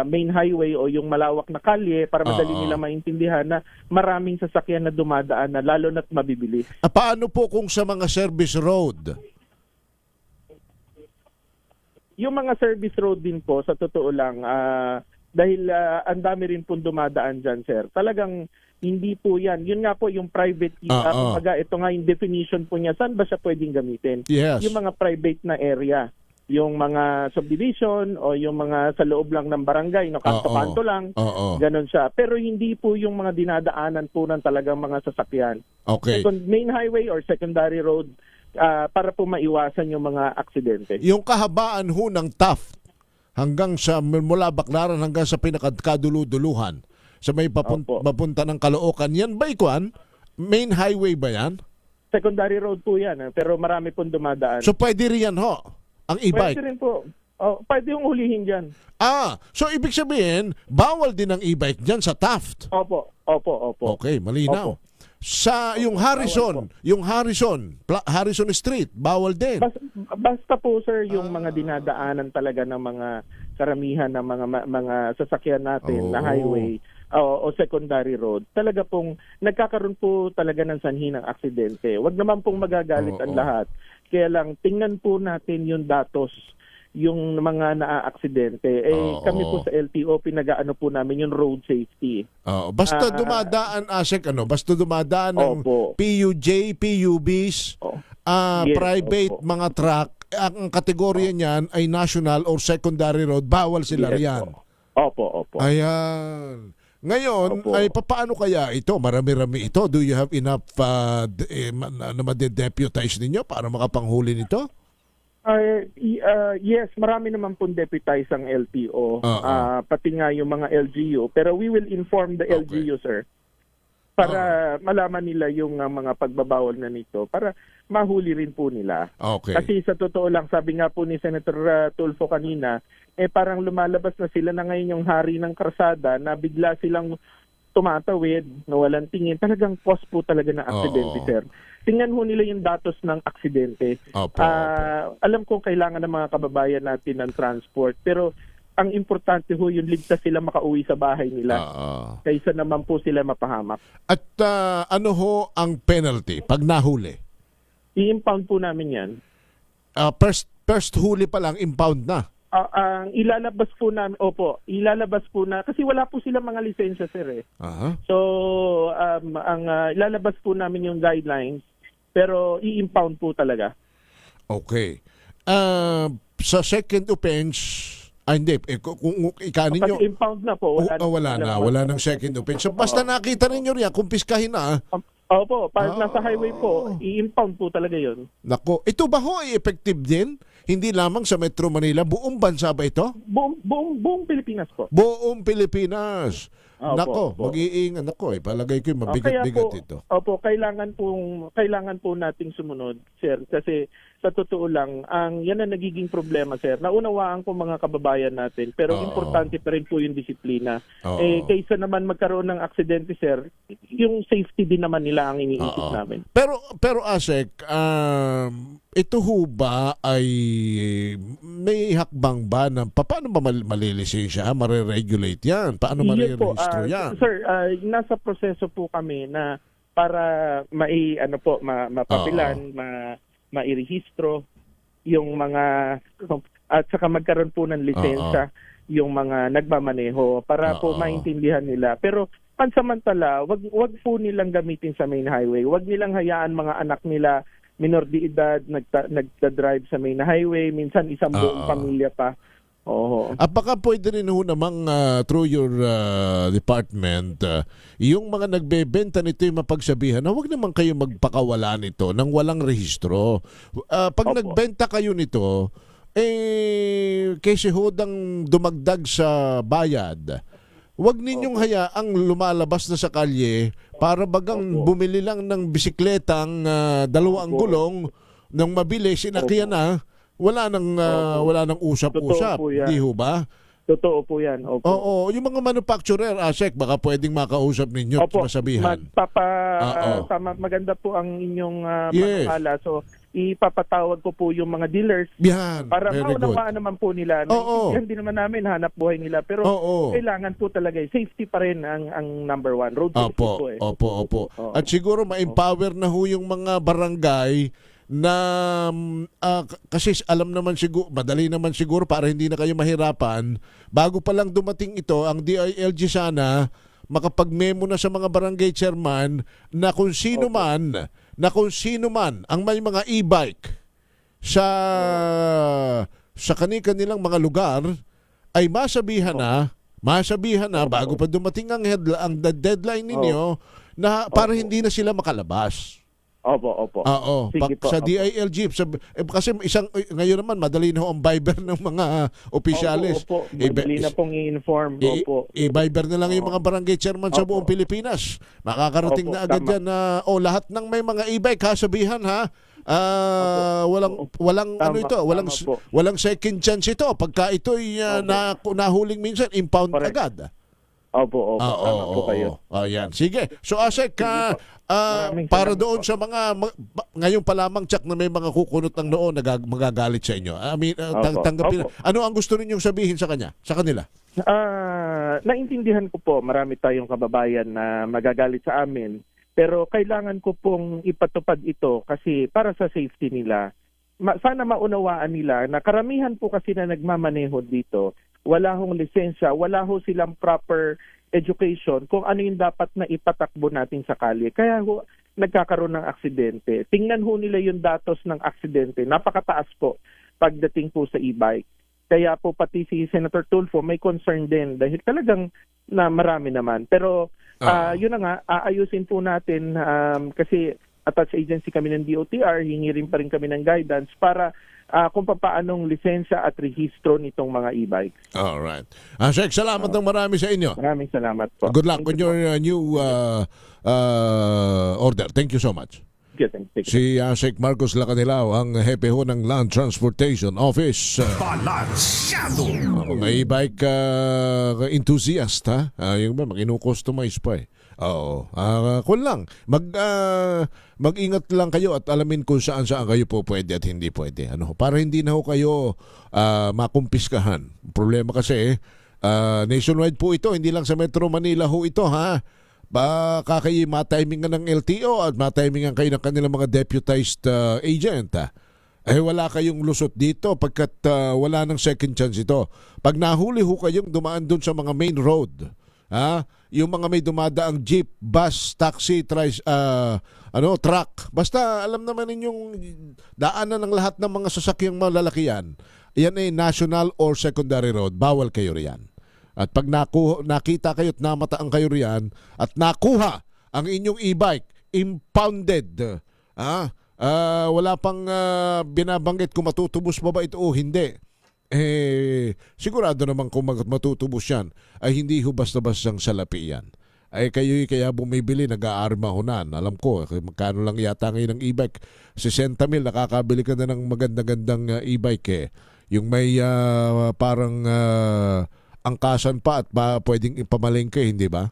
main highway o yung malawak na kalye para madali nila maintindihan na maraming sasakyan na dumadaan na lalo na't mabibilis. Paano po kung sa mga service road? Yung mga service road din po, sa totoo lang, dahil ang dami rin pong dumadaan dyan, sir. Talagang hindi po yan. Yun nga po yung private, ito nga yung definition po niya, saan ba siya pwedeng gamitin? Yes. Yung mga private na area. Yung mga subdivision o yung mga sa loob lang ng barangay, no, kanto-kanto lang, ganon siya. Pero hindi po yung mga dinadaanan po ng talagang mga sasakyan. Okay. Main highway or secondary road, para po maiwasan yung mga aksidente. Yung kahabaan ho ng Taft hanggang sa mula Baclaran hanggang sa pinakaduluduluhan sa may papunta ng Caloocan, yan ba ikuan? Main highway ba yan? Secondary road po yan, pero marami pong dumadaan. So pwede rin yan ho, ang e-bike? Pwede rin po. Pwede yung hulihin dyan. So ibig sabihin, bawal din ang e-bike dyan sa Taft? Opo. Okay, malinaw. Sa yung Harrison Street, bawal din. Basta po sir, yung mga dinadaanan talaga ng mga karamihan ng mga sasakyan natin na highway o secondary road, talaga pong nagkakaroon po talaga ng sanhi ng aksidente. Huwag naman pong magagalit ang lahat. Kaya lang tingnan po natin yung datos yung mga naaaksidente. Kami po sa LTO, pinag-aano po namin yung road safety. Basta dumadaan, basta dumadaan ng PUJ, PUBs, private mga truck, ang kategorya niyan ay national or secondary road, bawal sila riyan. Opo. Ayan. Ngayon, ay papaano kaya ito? Marami-rami ito. Do you have enough na ma-deputize ninyo para makapanghuli nito? Yes, marami naman pong deputize ang LTO, pati nga yung mga LGU. Pero we will inform the LGU, sir, para malaman nila yung mga pagbabawal na nito, para mahuli rin po nila. Okay. Kasi sa totoo lang, sabi nga po ni Senator Tulfo kanina, parang lumalabas na sila na ngayon yung hari ng karsada na bigla silang tumatawid, na walang tingin. Talagang cause po talaga ng aksidente, sir. Tingnan ho nila yung datos ng aksidente. Alam ko kailangan ng mga kababayan natin ng transport, pero ang importante ho yung ligtas sila makauwi sa bahay nila. Kaysa naman po sila mapahamak. At ano ho ang penalty pag nahuli? I-impound po namin yan. First huli pa lang, impound na? Ang ilalabas po namin, kasi wala po sila mga lisensya, sir. So, ang ilalabas po namin yung guidelines, pero i-impound po talaga. Okay. Sa second offense, hindi. Kung ikanin nyo... Kasi impound na po. Wala nang second offense. So, basta nakita ninyo riyan, kumpiskahin na. Opo, pag nasa highway po, i-impound po talaga yun. Nako, ito ba ho ay effective din? Hindi lamang sa Metro Manila, buong bansa ba ito? Buong Pilipinas po. Buong Pilipinas. Nako, mag-iingat ako palagay ko mabigat-bigat ito. Opo, kailangan po nating sumunod, sir, kasi sa totoo lang, yan ang nagiging problema, sir. Naunawaan ko mga kababayan natin, pero importante pa rin po yung disiplina. Kaysa naman magkaroon ng aksidente, sir, yung safety din naman nila ang iniisip namin. Pero Asek, ito ho ba ay may hakbang ba na paano ba malilisensya? Mare-regulate yan? Paano mare-register yan? Sir, nasa proseso po kami na para mapapilan, mairehistro yung mga at saka magkaroon po ng lisensya yung mga nagmamaneho para po maintindihan nila. Pero pansamantala, wag po nilang gamitin sa main highway. Wag nilang hayaan mga anak nila minor de edad nagda-drive sa main highway, minsan isang buong pamilya pa. At baka pwede rin ho namang through your department, yung mga nagbebenta nito yung mapagsabihan na huwag naman kayo magpakawala nito nang walang rehistro. Pag nagbenta kayo nito, kasi hodang dumagdag sa bayad, huwag ninyong hayaang lumalabas na sa kalye para bagang bumili lang ng bisikletang dalawang gulong nang mabili, sinakyan na, wala nang usap-usap, di ho ba? Totoo po yan. Oo, yung mga manufacturer, Asek, baka pwedeng makausap ninyo at masabihan. Maganda po ang inyong panukala. So, ipapatawag ko po yung mga dealers para maunawaan naman po nila. Hindi naman namin hanap buhay nila. Pero kailangan po talaga, safety pa rin ang number one. Road safety po eh. Opo. At siguro ma-empower na ho yung mga barangay na kasi alam naman siguro, madali naman siguro para hindi na kayo mahirapan, bago pa lang dumating ito, ang DILG sana makapag-memo na sa mga barangay chairman na kung sino man ang may mga e-bike sa kanilang mga lugar ay masabihan na bago pa dumating ang deadline ninyo na para hindi na sila makalabas. Opo. Sige po, sa DILG. Kasi ngayon naman, madali na ho ang Viber ng mga opisyalis. Opo. Madali na pong i-inform. I-Viber na lang yung mga barangay chairman sa buong Pilipinas. Makakarating na agad yan na, lahat ng may mga e-bike, sabihan ha, walang second chance ito. Pagka ito'y nahuling minsan, impound agad. Opo. Tama po kayo. Yan. Sige. So, Asek, para doon sa mga ngayon pa lamang tsak na may mga kukunot ng noo magagalit sa inyo. Tanggapin. Ano ang gusto ninyong sabihin sa kanila? Naintindihan ko po, marami tayong kababayan na magagalit sa amin. Pero kailangan ko pong ipatupad ito kasi para sa safety nila. Sana maunawaan nila na karamihan po kasi na nagmamaneho dito, wala hong lisensya, wala ho silang proper education kung ano yung dapat na ipatakbo natin sa kalye. Kaya ho, nagkakaroon ng aksidente. Tingnan ho nila yung datos ng aksidente. Napakataas po pagdating po sa e-bike. Kaya po pati si Senator Tulfo may concern din dahil talagang na marami naman. Pero yun na nga, aayusin po natin kasi attached agency kami ng DOTR, hingi rin pa rin kami ng guidance para kung paanong lisensya at rehistro nitong mga e-bikes. Alright. Asek, salamat ng marami sa inyo. Maraming salamat po. Good luck with your new order. Thank you so much. Si Asek Marcos Lacanilaw, ang hepe ho ng Land Transportation Office. Balansyado! Mga e-bike enthusiast, ha? Yung ba, mag-ino-customize pa eh. Oo. Kung lang, mag-ingat lang kayo at alamin kung saan kayo po pwede at hindi pwede. Para hindi na ho kayo makumpiskahan. Problema kasi, nationwide po ito, hindi lang sa Metro Manila ho ito, ha? Baka kayo matimingan ng LTO at matimingan kayo ng kanilang mga deputized agent, ha? Wala kayong lusot dito pagkat wala ng second chance ito. Pag nahuli ho kayong dumaan dun sa mga main road, yung mga may dumadaang jeep, bus, taxi, truck. Basta alam naman ninyong daanan ng lahat ng mga sasakyang malalaki yan. Yan ay national or secondary road. Bawal kayo riyan. At pag nakita kayo at namataan kayo riyan at nakuha ang inyong e-bike, impounded. Wala pang binabanggit kung matutubos pa ba ito o hindi. Sigurado naman kung matutubos yan ay hindi ho basta-bastang salapi yan. ay kayo'y kaya bumibili, nag-aarmahonan. Alam ko, magkano lang yata ngayon ng e-bike. 60,000, nakakabili ka na ng maganda-gandang e-bike eh. Yung may parang angkasan pa at pwedeng ipamalengke, hindi ba?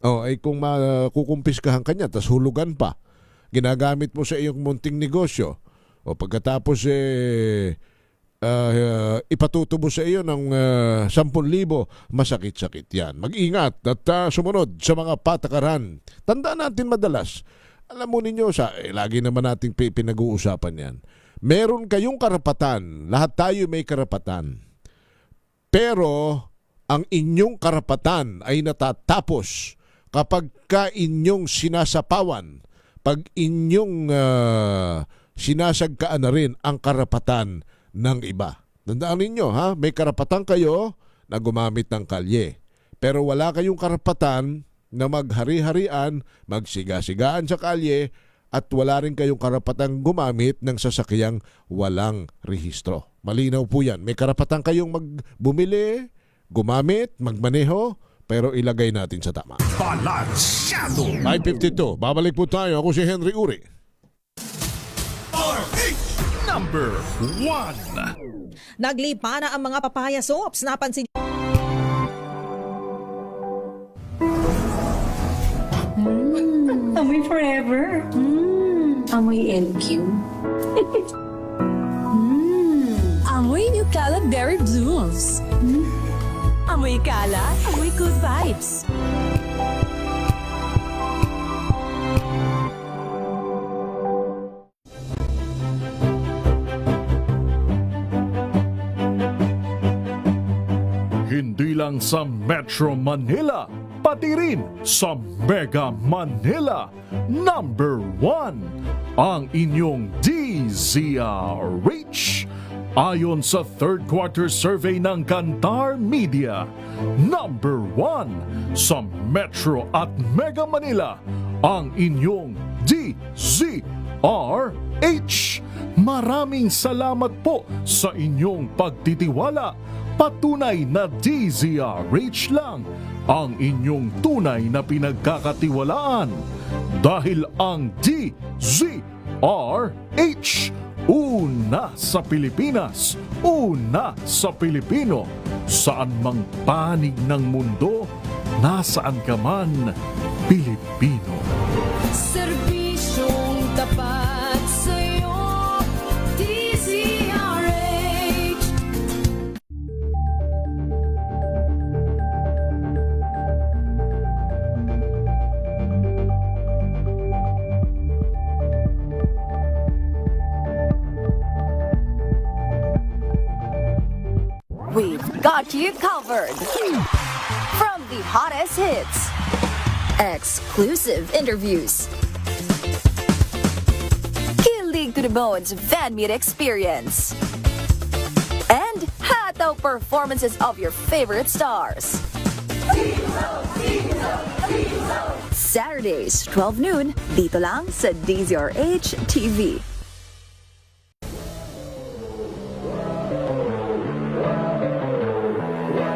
Ay kung kukumpiskahan ka niya, tas hulugan pa, ginagamit mo sa iyong munting negosyo, o pagkatapos ipatutubo sa iyo ng 10,000, masakit-sakit yan. Mag-ingat at sumunod sa mga patakaran. Tandaan natin madalas, alam mo ninyo, lagi naman nating pinag-uusapan yan. Meron kayong karapatan, lahat tayo may karapatan. Pero ang inyong karapatan ay natatapos kapag ka inyong sinasapawan, pag inyong sinasagkaan na rin ang karapatan ng iba. Tandaan ninyo, may karapatan kayo na gumamit ng kalye. Pero wala kayong karapatan na maghari-harian, magsiga-sigaan sa kalye, at wala rin kayong karapatang gumamit ng sasakyang walang rehistro. Malinaw po yan. May karapatan kayong bumili, gumamit, magmaneho, pero ilagay natin sa tama. Balansyado! 5:52. Babalik po tayo. Ako si Henry Uri. Number 1. Naglipa na ang mga papaya soaps. Napansin Amoy forever. Amoy LQ. Amoy New Cala Berry Blooms. Amoy Cala, amoy good vibes. Hindi lang sa Metro Manila, pati rin sa Mega Manila. Number 1, ang inyong DZRH. Ayon sa third quarter survey ng Kantar Media, number 1 sa Metro at Mega Manila, ang inyong DZRH. Maraming salamat po sa inyong pagtitiwala. Patunay na DZRH lang ang inyong tunay na pinagkakatiwalaan. Dahil ang DZRH, una sa Pilipinas, una sa Pilipino. Saan mang panig ng mundo, nasaan ka man, Pilipino. Serbisyong tapat sa'yo, DZRH. We've got you covered. From the hottest hits, exclusive interviews, kilig to the bones fan meet experience, and hataw performances of your favorite stars. Saturdays, 12 noon, dito lang sa DZRH TV.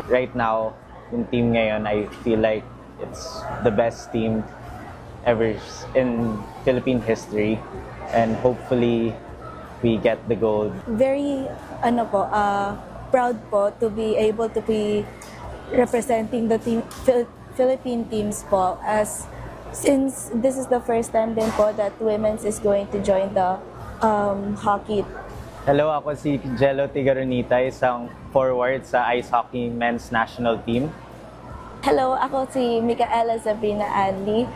Right now, yung team ngayon, I feel like it's the best team ever in Philippine history. And hopefully, we get the gold. Very, proud po to be able to be representing the team, Philippine teams po, as since this is the first time din po that women's is going to join the hockey. Hello, ako si Jello Tigaronita, isang forward sa ice hockey men's national team. Hello, ako si Micaela Sabrina Anli,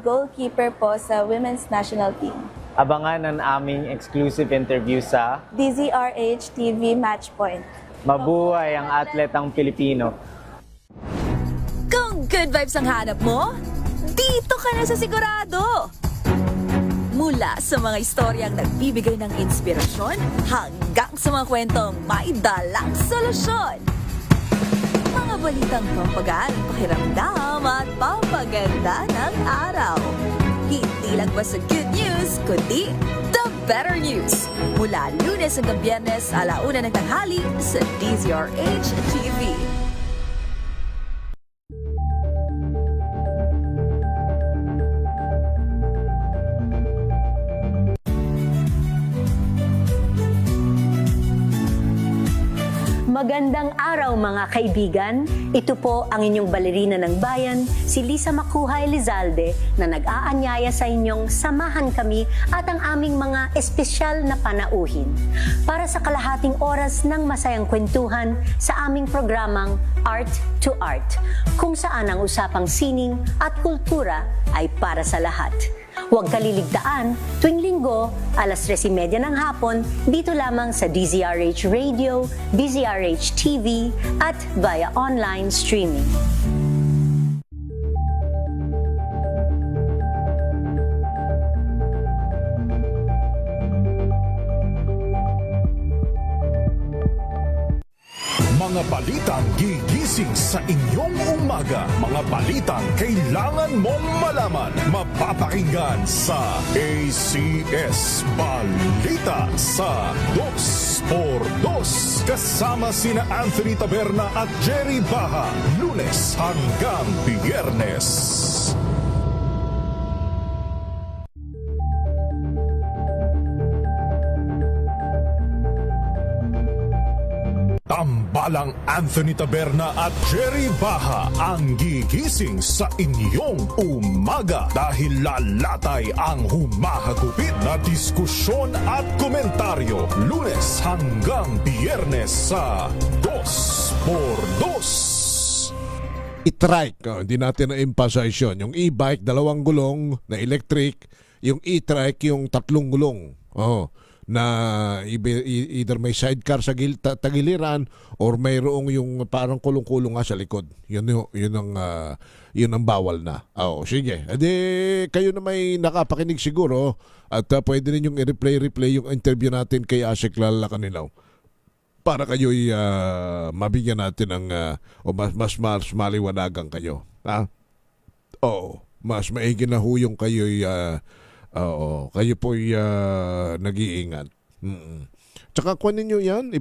goalkeeper po sa women's national team. Abangan ang aming exclusive interview sa DZRH TV Matchpoint. Mabuhay ang atletang Pilipino. Kung good vibes ang hanap mo, dito ka na sa sigurado! Mula sa mga istoryang nagbibigay ng inspirasyon hanggang sa mga kwentong may dalang solusyon. Mga balitang pampagaan, pakiramdam at pampaganda ng araw. Hindi lang basta good news, kundi the better news. Mula Lunes hanggang Biyernes, 1:00 ng tanghali sa DZRH TV. Magandang araw mga kaibigan. Ito po ang inyong balerina ng bayan, si Lisa Makuhay Lizalde, na nag-aanyaya sa inyong samahan kami at ang aming mga espesyal na panauhin para sa kalahating oras ng masayang kwentuhan sa aming programang Art to Art, kung saan ang usapang sining at kultura ay para sa lahat. Huwag kaliligtaan, tuwing linggo, alas 3:30 ng hapon, dito lamang sa DZRH Radio, DZRH TV, at via online streaming. Mga balitang gigising sa inyong umaga. Mga balitang kailangan mong malaman. Mapapakinggan sa ACS Balita sa 2x2. Kasama sina Anthony Taberna at Jerry Baha. Lunes hanggang Biyernes. Tambalang Anthony Taberna at Jerry Baha ang gigising sa inyong umaga dahil lalatay ang humahagupit na diskusyon at komentaryo. Lunes hanggang Biyernes sa 2x2. E-trike, hindi natin na-emphasize yun. Yung e-bike, 2 gulong na electric. Yung e-trike, yung 3 gulong. Na either may sidecar sa tagiliran or mayroong yung parang kulong-kulong nga sa likod. Yun ang bawal na. Sige. Edi kayo na may nakapakinig siguro at pwede ninyong i-replay yung interview natin kay Asik Lala Kanilaw para kayo'y mabigyan natin ng mas maliwanagan kayo. Mas maigi na huyong kayo'y kayo po'y nag-iingat. Tsaka kuha ninyo yan,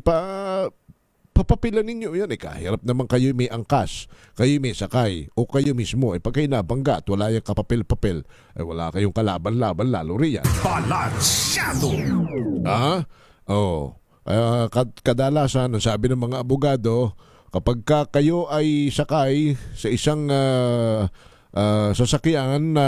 papapilan ninyo yan. Kahirap naman kayo may angkas, kayo may sakay, o kayo mismo, pag kayo nabangga at wala yung kapapel-papel, wala kayong kalaban-laban, lalo riyan. Balansyado! Kadalasan, ang sabi ng mga abogado, kapag kayo ay sakay sa isang sasakyan na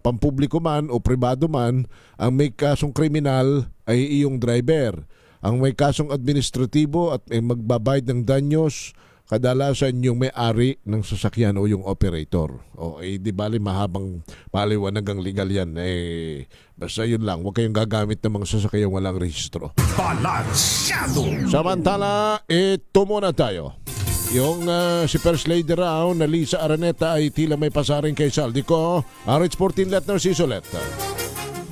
pampubliko man o pribado man, ang may kasong kriminal ay iyong driver. Ang may kasong administratibo at magbabayad ng danyos, kadalasan yung may-ari ng sasakyan o yung operator. Di bali mahabang paliwanag ang legal yan. Basta yun lang, huwag kayong gagamit ng mga sasakyan walang rehistro. Balansyado! Samantala, ito muna tayo. Yung si First Lady raw na Lisa Araneta ay tila may pasaring kay Saldico. RH14 Letner Sisolet.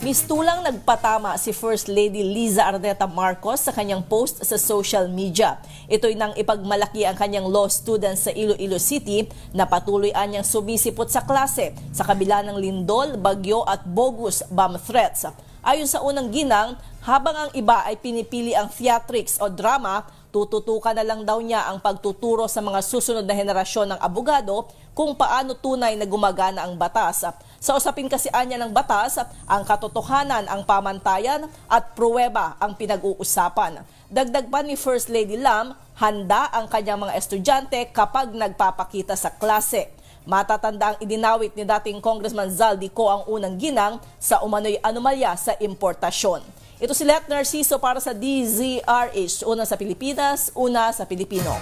Mistulang nagpatama si First Lady Liza Araneta Marcos sa kanyang post sa social media. Ito'y nang ipagmalaki ang kanyang law students sa Iloilo City na patuloy anyang sumisipot sa klase sa kabila ng lindol, bagyo at bogus bomb threats. Ayon sa unang ginang, habang ang iba ay pinipili ang theatrics o drama, tututukan na lang daw niya ang pagtuturo sa mga susunod na henerasyon ng abogado kung paano tunay na gumagana ang batas. Sa usapin kasi anya ng batas, ang katotohanan ang pamantayan at pruweba ang pinag-uusapan. Dagdag pa ni First Lady Lam, handa ang kanyang mga estudyante kapag nagpapakita sa klase. Matatanda ang idinawit ni dating Congressman Zaldico ang unang ginang sa umano'y anomalya sa importasyon. Ito si Let Narciso para sa DZRH. Una sa Pilipinas, una sa Pilipino.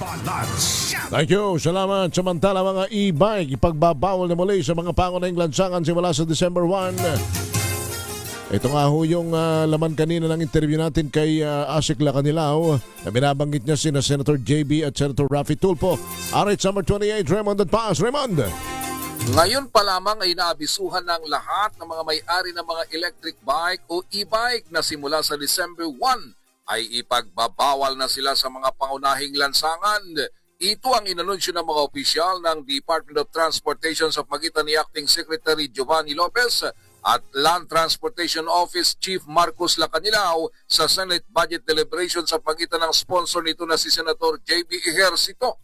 Thank you. Salamat. Samantala mga e-bike, ipagbabawal na muli sa mga pangunahing lansangan simula sa December 1. Ito nga ho yung laman kanina ng interview natin kay Asik Lacanilaw. Binabanggit niya sina Senator JB at Senator Raffy Tulfo. RH Summer 28, Raymond at Paz. Raymond! Ngayon pa lamang ay naabisuhan ng lahat ng mga may-ari ng mga electric bike o e-bike na simula sa December 1 ay ipagbabawal na sila sa mga pangunahing lansangan. Ito ang inanunsyo ng mga opisyal ng Department of Transportation sa pagitan ni Acting Secretary Giovanni Lopez at Land Transportation Office Chief Marcos Lacanilaw sa Senate Budget Deliberation sa pagitan ng sponsor nito na si Senator JB Ejercito.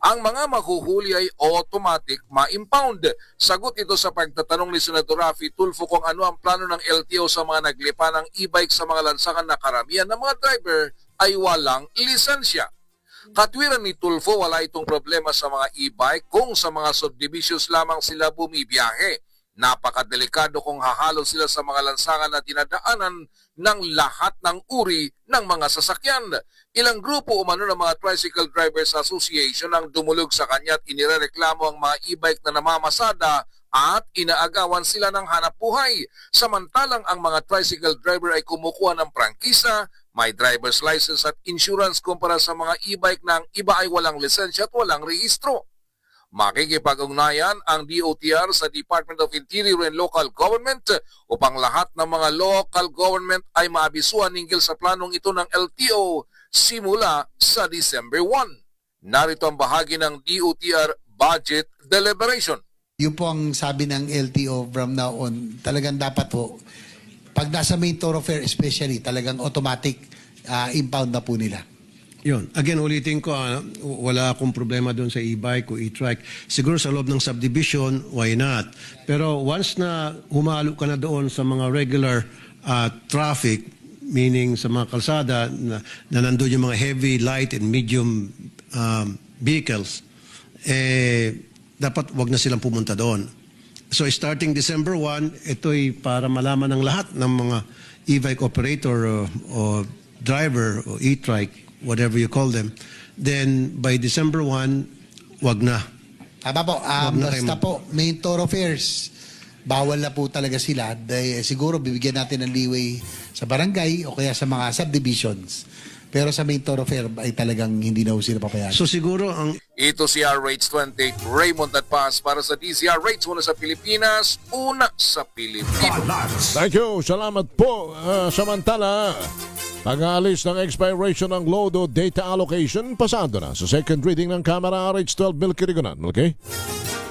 Ang mga mahuhuli ay automatic ma-impound. Sagot ito sa pagtatanong ni Senator Raffy Tulfo kung ano ang plano ng LTO sa mga naglipa ng e-bike sa mga lansangan na karamihan ng mga driver ay walang lisensya. Katwiran ni Tulfo, wala itong problema sa mga e-bike kung sa mga subdivisions lamang sila bumibiyahe. Napakadelikado kung hahalo sila sa mga lansangan na dinadaanan ng lahat ng uri ng mga sasakyan. Ilang grupo umano ng mga Tricycle Drivers Association ang dumulog sa kanya at inirereklamo ang mga e-bike na namamasada at inaagawan sila ng hanap buhay. Samantalang ang mga tricycle driver ay kumukuha ng prangkisa, may driver's license at insurance kumpara sa mga e-bike na ang iba ay walang lisensya at walang rehistro. Makikipag-ugnayan ang DOTR sa Department of Interior and Local Government upang lahat ng mga local government ay maabisuhan hinggil sa planong ito ng LTO simula sa December 1. Narito ang bahagi ng DOTR budget deliberation. Yun po ang sabi ng LTO from now on, talagang dapat po, pag nasa main thoroughfare especially, talagang automatic impound na po nila. Yun. Again, ulitin ko, wala akong problema doon sa e-bike o e-trike. Siguro sa loob ng subdivision, why not? Pero once na humalo ka na doon sa mga regular traffic, meaning sa mga kalsada, na nandun yung mga heavy, light, and medium vehicles, dapat wag na silang pumunta doon. So starting December 1, ito'y para malaman ng lahat ng mga e-bike operator o driver o e-trike, whatever you call them, then by December 1, wag na. Tama po, basta po, main thoroughfares, bawal na po talaga sila. Dahil siguro bibigyan natin ng leeway sa barangay o kaya sa mga subdivisions. Pero sa main thoroughfare ay talagang hindi na sila papayagan. So siguro ang... Ito si RH28 Raymond Atpas para sa DZR Rates, una sa Pilipinas, una sa Pilipinas. Thank you. Salamat po. Samantala, pag-aalis ng expiration ng load o data allocation, pasado na sa second reading ng Kamara RH12 Milky Rigonan. Okay?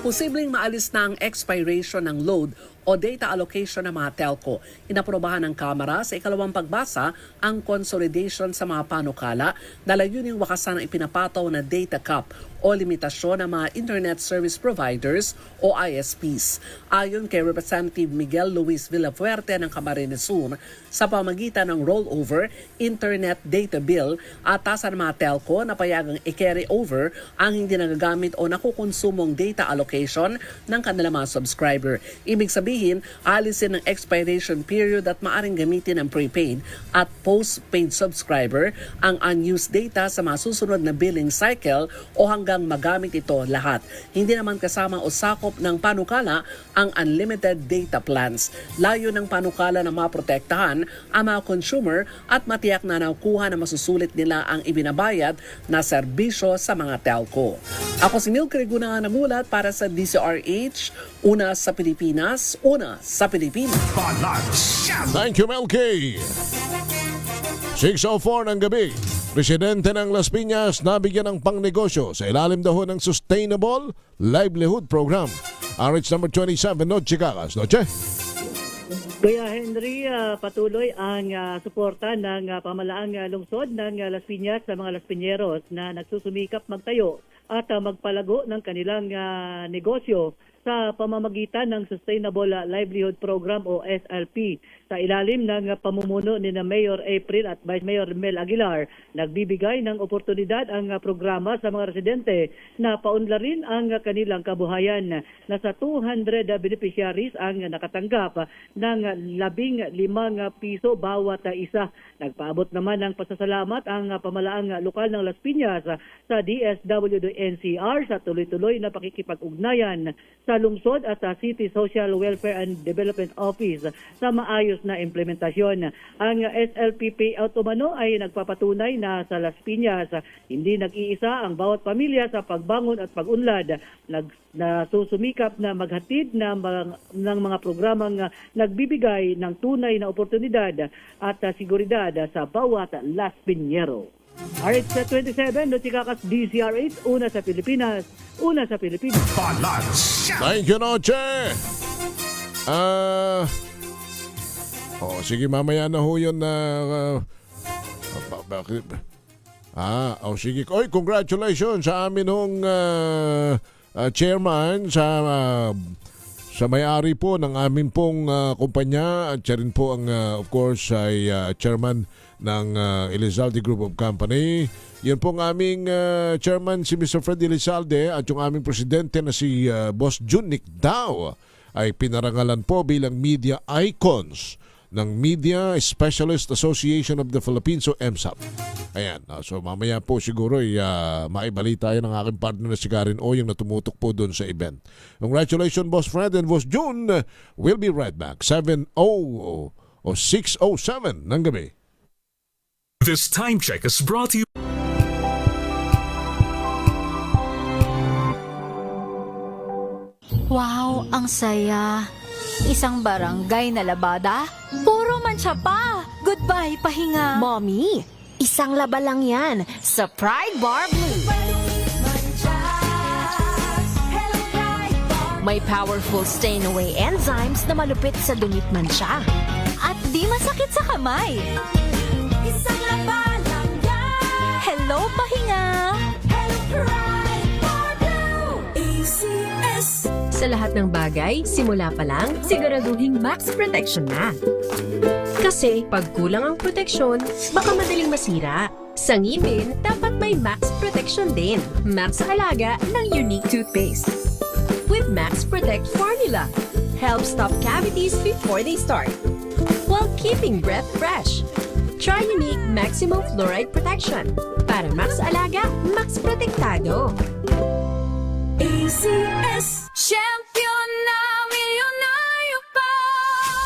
Posibleng maalis na ang expiration ng load o data allocation ng mga telco. Inaprobahan ng Kamara sa ikalawang pagbasa ang consolidation sa mga panukala na layuning wakasan ang ipinapataw na data cap o limitasyon ng mga Internet Service Providers o ISPs. Ayon kay Representative Miguel Luis Villafuerte ng Camarines Sur, sa pamagitan ng rollover, Internet Data Bill, atasan ng mga telco na payagang i-carry over ang hindi nagagamit o nakukonsumong data allocation ng kanilang mga subscriber. Ibig sabihin, alisin ng expiration period at maaring gamitin ng prepaid at postpaid subscriber ang unused data sa mga susunod na billing cycle o hanggang magamit ito lahat. Hindi naman kasama o sakop ng panukala ang unlimited data plans. Layo ng panukala na maprotektahan ang mga consumer at matiyak na nakuha na masusulit nila ang ibinabayad na serbisyo sa mga telco. Ako si Milky Rigonan nagulat para sa DZRH, una sa Pilipinas, una sa Pilipinas. Thank you, Milky. 6:04 ng gabi. Presidente ng Las Piñas nabigyan ng pangnegosyo sa ilalim daw ng Sustainable Livelihood Program. RH number 27, Noche Cagas. Noche? Kuya Henry, patuloy ang suporta ng pamalaang lungsod ng Las Piñas sa mga Las Piñeros na nagsusumikap magtayo at magpalago ng kanilang negosyo sa pamamagitan ng Sustainable Livelihood Program o SLP. Sa ilalim ng pamumuno ni Mayor April at Vice Mayor Mel Aguilar, nagbibigay ng oportunidad ang programa sa mga residente na paunlarin ang kanilang kabuhayan. Nasa 200 beneficiaries ang nakatanggap ng 15 piso bawat isa. Nagpaabot naman ng pasasalamat ang pamalaang lokal ng Las Piñas sa DSWD NCR sa tuloy-tuloy na pakikipag-ugnayan sa lungsod at sa City Social Welfare and Development Office sa maayos na implementasyon. Ang SLP payout umano ay nagpapatunay na sa Las Piñas hindi nag-iisa ang bawat pamilya sa pagbangon at pag-unlad. Nasusumikap na maghatid ng mga programang nagbibigay ng tunay na oportunidad at seguridad sa bawat Las Piñero. RH27, Nochikakas DZRH, una sa Pilipinas, una sa Pilipinas. Thank you, Noche. Sige, mamaya na ho yun na... sige. Oy, congratulations sa amin hong chairman sa may-ari po ng aming pong kumpanya at siya rin po ang of course ay chairman ng Elizalde Group of Company. Yan po ang aming chairman si Mr. Fred Elizalde at yung aming presidente na si Boss Junnick Dao ay pinarangalan po bilang media icons ng Media Specialist Association of the Philippines o MSAP. Ayan, so mamaya po siguro maibalita yan ng aking partner na si Karen O yung natumutok po doon sa event. Congratulations Boss Fred and Boss June. We'll be right back. 7:00 o 6:07 ng gabi. This time check is brought to you. Wow, ang saya. Isang barangay na labada, puro mancha pa. Goodbye, pahinga. Mommy, isang laba lang yan sa Pride Bar Blue. May powerful stain-away enzymes na malupit sa dumit mancha. At di masakit sa kamay. Isang laba lang yan. Hello, pahinga. Hello, Pride Bar Blue. ACS. Sa lahat ng bagay, simula pa lang, siguraduhing max protection na. Kasi pag kulang ang proteksyon, baka madaling masira. Sa ngipin, dapat may max protection din. Max sa halaga ng Unique Toothpaste. With Max Protect Formula, help stop cavities before they start, while keeping breath fresh. Try Unique Maximum Fluoride Protection para max alaga, max protektado. ACS. Champion na milyonaryo pa.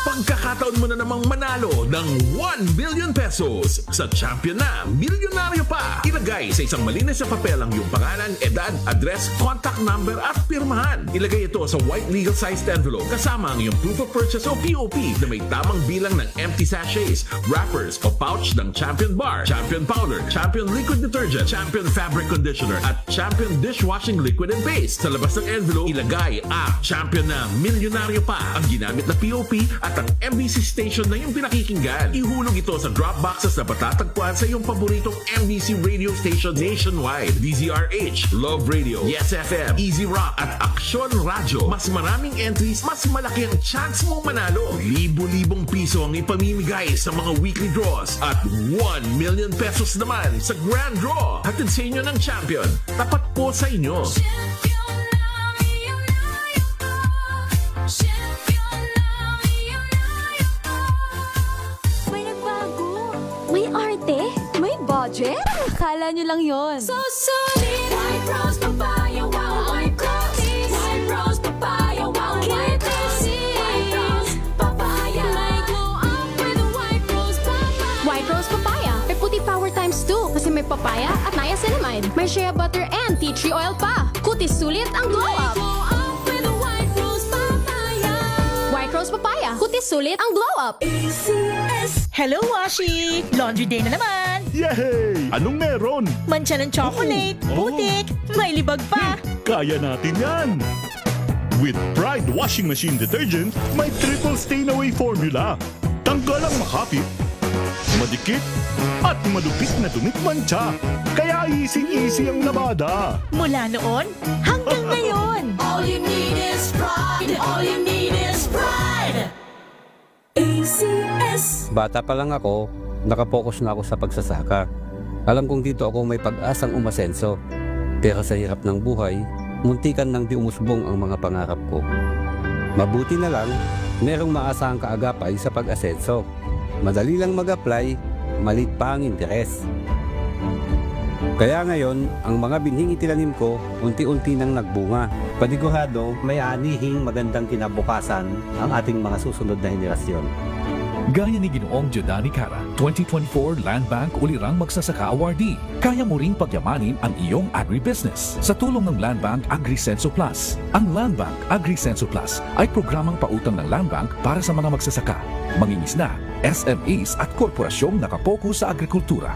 Pagkakataon mo na namang manalo ng 1 billion pesos sa Champion na Milyonaryo Pa. Ilagay sa isang malinis na papel ang iyong pangalan, edad, address, contact number at pirmahan. Ilagay ito sa white legal-sized envelope kasama ang iyong proof of purchase o POP na may tamang bilang ng empty sachets, wrappers o pouch ng Champion Bar, Champion Powder, Champion Liquid Detergent, Champion Fabric Conditioner at Champion Dishwashing Liquid and Paste. Sa labas ng envelope, ilagay ang Champion na Milyonaryo Pa, ang ginamit na POP at ang MBC station na yung pinakikinggan. Ihulog ito sa drop boxes na patatagpuan sa iyong paboritong MBC radio station nationwide. DZRH, Love Radio, Yes FM, Easy Rock at Aksyon Radio. Mas maraming entries, mas malaki ang chance mong manalo. Libo-libong piso ang ipamimigay sa mga weekly draws at 1 million pesos naman sa grand draw. Hatid sa inyo ng Champion. Tapat po sa inyo. May arte? May budget? Akala nyo lang yon. So solid. White rose papaya, wow, white cookies. White rose papaya, wow, white cookies. White rose papaya. May glow up with white rose papaya. White Rose Papaya. May puti power times 2 kasi may papaya at niacinamide. May shea butter and tea tree oil pa. Kutis sulit ang glow up. Glow up with white rose papaya. White Rose Papaya. Kutis sulit ang glow up. ACS. Hello, Washi! Laundry day na naman! Yay! Anong meron? Mancha ng chocolate, putik, may libag pa! Kaya natin yan! With Pride Washing Machine Detergent, may triple stain-away formula. Tanggal ang makapit, madikit, at malupit na dumit mancha. Kaya easy-easy ang labada. Mula noon hanggang ngayon! All you need is pride. All you need is pride. ACS. Bata pa lang ako, nakapokus na ako sa pagsasaka. Alam kong dito ako may pag-asang umasenso. Pero sa hirap ng buhay, muntikan nang di umusbong ang mga pangarap ko. Mabuti na lang, merong maasahang kaagapay sa pag-asenso. Madali lang mag-apply, malit pa ang interes. Kaya ngayon, ang mga binhing itinanim ko, unti-unti nang nagbunga. Panigurado, may anihing magandang kinabukasan ang ating mga susunod na henerasyon. Gaya ni Ginoong Giordani Cara, 2024 Land Bank Ulirang Magsasaka Awardee. Kaya mo ring pagyamanin ang iyong agribusiness sa tulong ng Land Bank AgriSenso Plus. Ang Land Bank AgriSenso Plus ay programang pautang ng Land Bank para sa mga magsasaka, mangingisda, SMEs at korporasyong nakapokus sa agrikultura.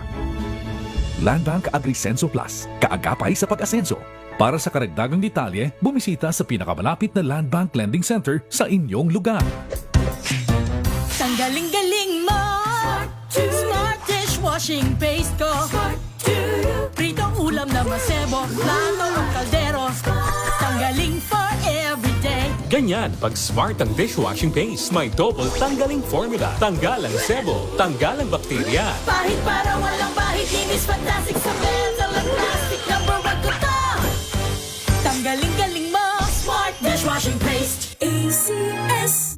Land Bank AgriSenso Plus, kaagapay sa pag-asenso. Para sa karagdagang detalye, bumisita sa pinakamalapit na Land Bank Lending Center sa inyong lugar. Ang galing-galing mo! Smart dishwashing paste ko! Pritong ulam na masebo, plato o kaldero. Tanggaling for everyday. Ganyan pag smart ang dishwashing paste. May double tanggaling formula. Tanggal ang sebo, tanggal ang bakterya. Pahit para walang bahid. Linis fantastic sa metal at plastic. Number 1 ko to. Tanggaling-galing mo. Smart dishwashing paste. ACS.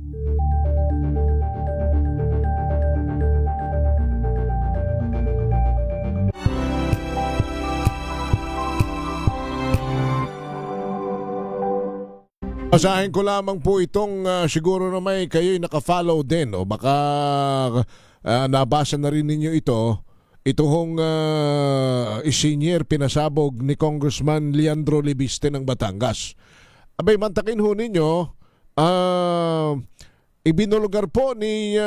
Basahin ko lamang po itong siguro na may kayo'y naka-follow din o baka nabasa na rin ninyo ito. Ito hong isinyer pinasabog ni Congressman Leandro Libiste ng Batangas. Abay, mantakin ho ninyo, ibinulugar po ni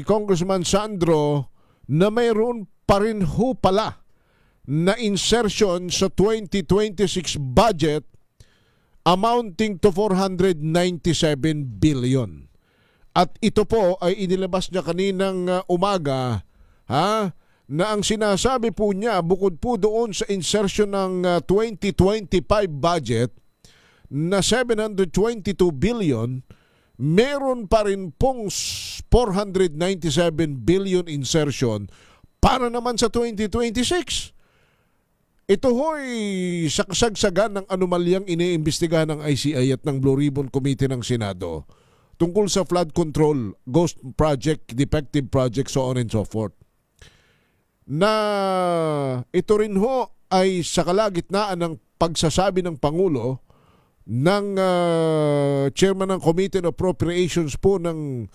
Congressman Sandro na mayroon pa rin ho pala na insertion sa 2026 budget amounting to 497 billion. At ito po ay inilabas niya kaninang umaga na ang sinasabi po niya bukod po doon sa insertion ng 2025 budget na 722 billion, meron pa rin pong 497 billion insertion para naman sa 2026. Ito ho'y saksagsagan ng anomalyang iniimbestigahan ng ICI at ng Blue Ribbon Committee ng Senado tungkol sa flood control, ghost project, defective project, so on and so forth. Na ito rin ho ay sa kalagitnaan ng pagsasabi ng Pangulo ng chairman ng Committee on Appropriations po ng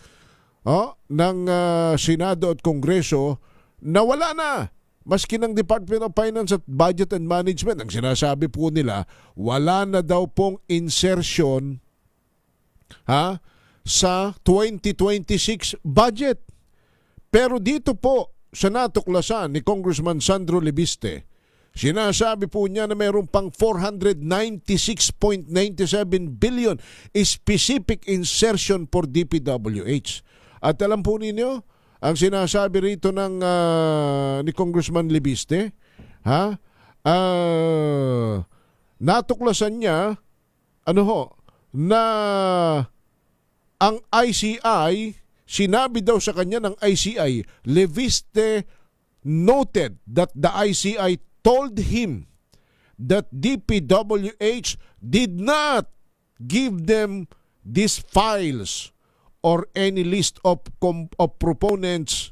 Senado at Kongreso na wala na. Maski ng Department of Finance at Budget and Management, ang sinasabi po nila, wala na daw pong insertion sa 2026 budget. Pero dito po sa natuklasan ni Congressman Sandro Libiste, sinasabi po niya na mayroon pang 496.97 billion specific insertion for DPWH. At alam po ninyo, ang sinasabi rito ng ni Congressman Libiste, natuklasan niya na ang ICI, sinabi daw sa kanya ng ICI, Libiste noted that the ICI told him that DPWH did not give them these files or any list of proponents,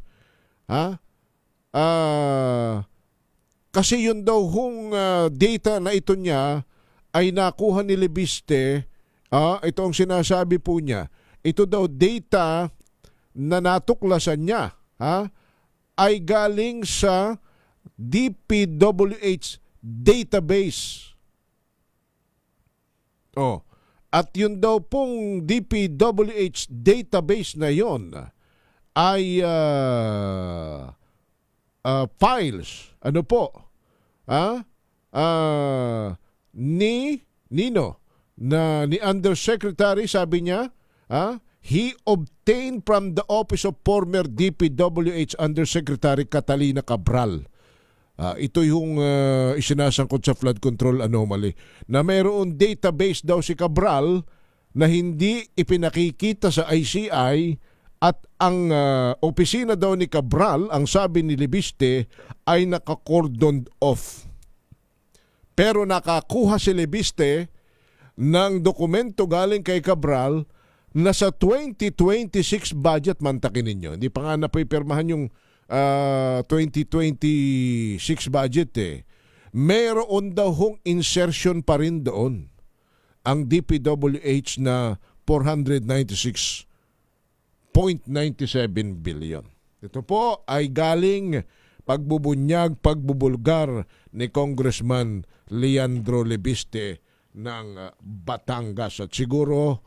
kasi yun daw hong data na ito niya ay nakuha ni Libiste, ito ang sinasabi po niya, ito daw data na natuklasan niya, ay galing sa DPWH database. At yun daw pong DPWH database na yon ay files. Ano po? Ni Undersecretary, sabi niya, he obtained from the office of former DPWH Undersecretary Catalina Cabral. Ito yung isinasangkot sa flood control anomaly na mayroon database daw si Cabral na hindi ipinakikita sa ICI at ang opisina daw ni Cabral, ang sabi ni Libiste, ay naka-cordoned off. Pero nakakuha si Libiste ng dokumento galing kay Cabral na sa 2026 budget, mantakin ninyo. Hindi pa nga napipirmahan yung 2026 budget Mayroon daw hong insertion pa rin doon ang DPWH na 496.97 billion. Ito po ay galing pagbubunyag, pagbubulgar ni Congressman Leandro Libiste ng Batangas. At siguro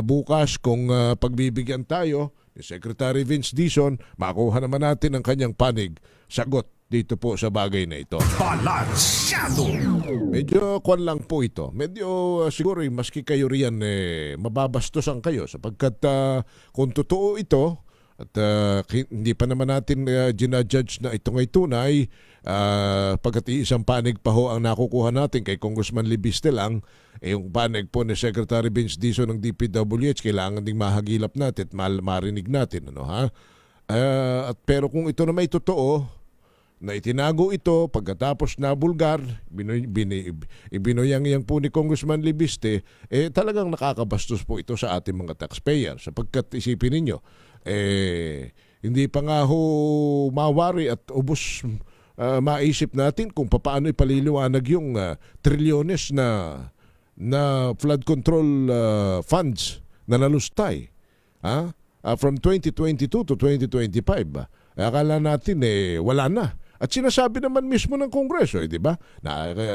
bukas kung pagbibigyan tayo ni Secretary Vince Dizon, makuha naman natin ang kanyang panig, sagot dito po sa bagay na ito. Balansyado! Medyo kwan lang po ito. Medyo siguro maski kayo riyan mababastosan kayo sapagkat kung totoo ito At hindi pa naman natin ginajudge na ito ngay tunay pagkat isang panig pa ho ang nakukuha natin kay Congressman Libiste lang. Yung panig po ni Secretary Vince Dizon ng DPWH kailangan ding mahagilap natin at marinig natin. Ano, ha? Pero kung ito na may totoo, na itinago ito pagkatapos na bulgar, ibinoyang po ni Congressman Libiste, talagang nakakabastos po ito sa ating mga taxpayer. Sapagkat isipin ninyo, hindi pa nga ho mawari at ubos maisip natin kung paano ipaliliwanag yung trilyones na flood control funds na nalustay from 2022 to 2025. Akala natin wala na. At sinasabi naman mismo ng Kongreso, di ba?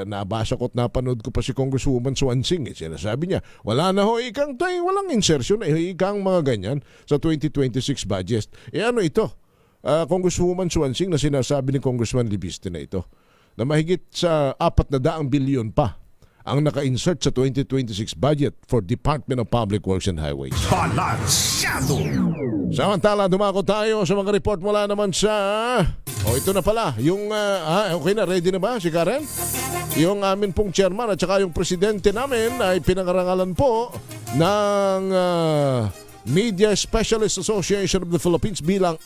Nabasa ko at napanood ko pa si Congresswoman Swansing. Sinasabi niya, wala na ho walang insertion, ikang mga ganyan sa 2026 budget. Ano ito? Congresswoman Swansing na sinasabi ni Congressman Libiste na ito, na mahigit sa 400 bilyon pa ang naka-insert sa 2026 budget for Department of Public Works and Highways. Balansyado! Samantala, dumako tayo sa mga report mula naman sa... ito na pala. Yung, okay na, ready na ba si Karen? Yung amin pong chairman at saka yung presidente namin ay pinangarangalan po ng Media Specialist Association of the Philippines bilang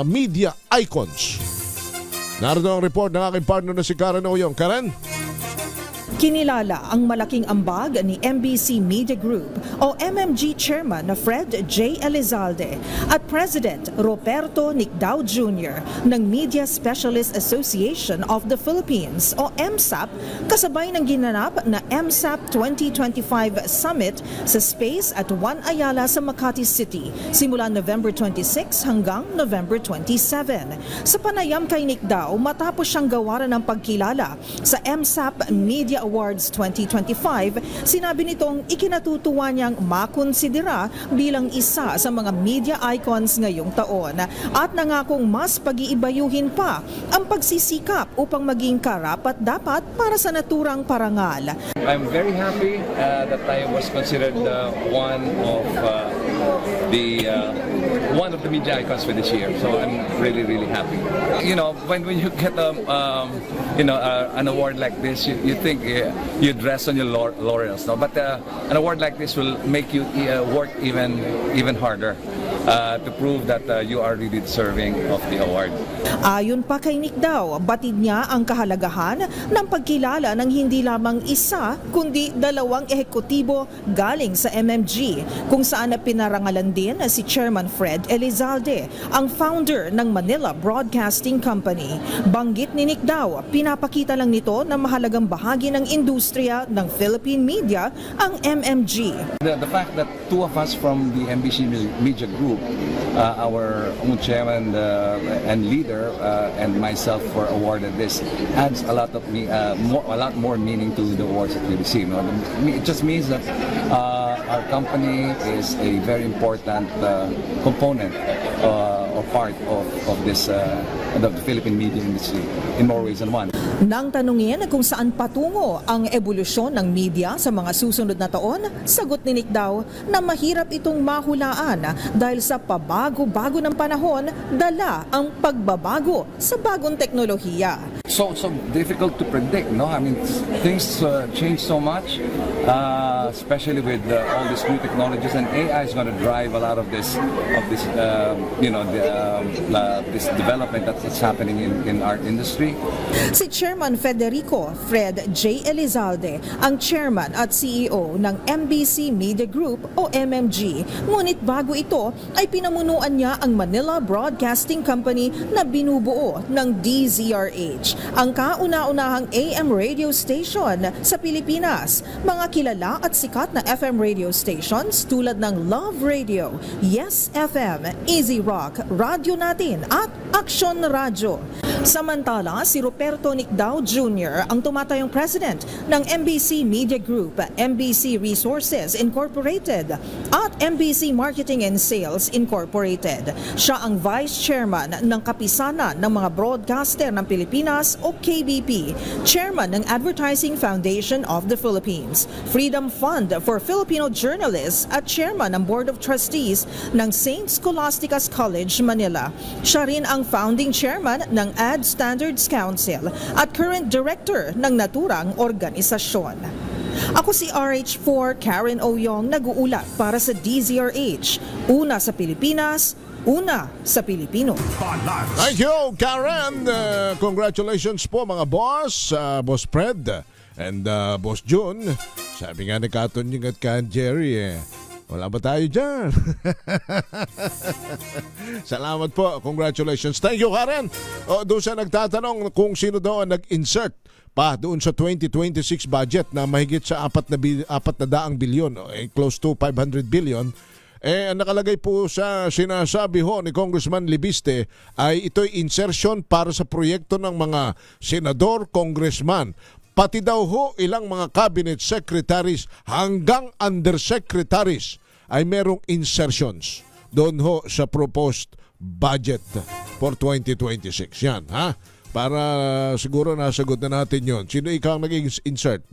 Media Icons. Narito ang report ng aking partner na si Karen Oyong. Karen? Kinilala ang malaking ambag ni MBC Media Group o MMG Chairman na Fred J. Elizalde at President Roberto Nicdao Jr. ng Media Specialist Association of the Philippines o MSAP kasabay ng ginanap na MSAP 2025 Summit sa Space at One Ayala sa Makati City simula November 26 hanggang November 27. Sa panayam kay Nicdao matapos siyang gawaran ng pagkilala sa MSAP Media Awards 2025, sinabi nitong ikinatutuwa niyang makonsidera bilang isa sa mga media icons ngayong taon at nangakong mas pag-iibayuhin pa ang pagsisikap upang maging karapat-dapat para sa naturang parangal. I'm very happy that I was considered one of the media icons for this year. So I'm really happy. You know, when you get an award like this, you think you dress on your laurels, no? But an award like this will make you work even harder to prove that you are really deserving of the award. Ayon pa kay Nicdao, batid niya ang kahalagahan ng pagkilala ng hindi lamang isa kundi dalawang ehekutibo galing sa MMG, kung saan na pinarangalan din si Chairman Fred Elizalde, ang founder ng Manila Broadcasting Company. Banggit ni Nicdao, pinapakita lang nito na mahalagang bahagi ng industriya ng Philippine media ang MMG. The fact that two of us from the MBC Media Group, our own chairman and leader, and myself were awarded this adds a lot more meaning to the awards that we receive. No? It just means that our company is a very important component or part of this the Philippine media industry in more ways than one. Nang tanungin kung saan patungo ang ebolusyon ng media sa mga susunod na taon, sagot ni Nicdao na mahirap itong mahulaan dahil sa pabago-bago ng panahon, dala ang pagbabago sa bagong teknolohiya. So difficult to predict, no? I mean, things change so much, especially with all these new technologies, and AI is going to drive a lot of this development that's happening in our industry. Si Chairman Federico Fred J. Elizalde ang chairman at CEO ng MBC Media Group o MMG. Ngunit bago ito ay pinamunuan niya ang Manila Broadcasting Company na binubuo ng DZRH, ang kauna-unahang AM radio station sa Pilipinas. Mga kilala at sikat na FM radio stations tulad ng Love Radio, Yes FM, Easy Rock, Radyo Natin at Action Radio. Samantala, si Roberto Nicdao Jr. ang tumatayong president ng MBC Media Group, MBC Resources Incorporated at MBC Marketing and Sales Incorporated. Siya ang vice chairman ng kapisanan ng mga broadcaster ng Pilipinas Reyes o KBP, Chairman ng Advertising Foundation of the Philippines, Freedom Fund for Filipino Journalists at Chairman ng Board of Trustees ng St. Scholastica's College, Manila. Siya rin ang founding chairman ng Ad Standards Council at current director ng naturang organisasyon. Ako si RH4 Karen Oyong, nag-uulat para sa DZRH. Una sa Pilipinas, una sa Pilipino. Thank you, Karen. Congratulations po mga boss, Boss Fred and Boss June. Sabi nga ni Katon yung at Kan Jerry wala ba tayo dyan? Salamat po. Congratulations. Thank you, Karen. Doon siya nagtatanong kung sino daw ang nag-insert pa doon sa 2026 budget na mahigit sa 400 bilyon, close to 500 billion. Ang nakalagay po sa sinasabi ho ni Congressman Libiste ay ito'y insertion para sa proyekto ng mga senador, congressman. Pati daw ho ilang mga cabinet secretaries hanggang undersecretaries ay merong insertions doon ho sa proposed budget for 2026. Yan, ha? Para siguro nasagot na natin yon. Sino ikaw nag-insert?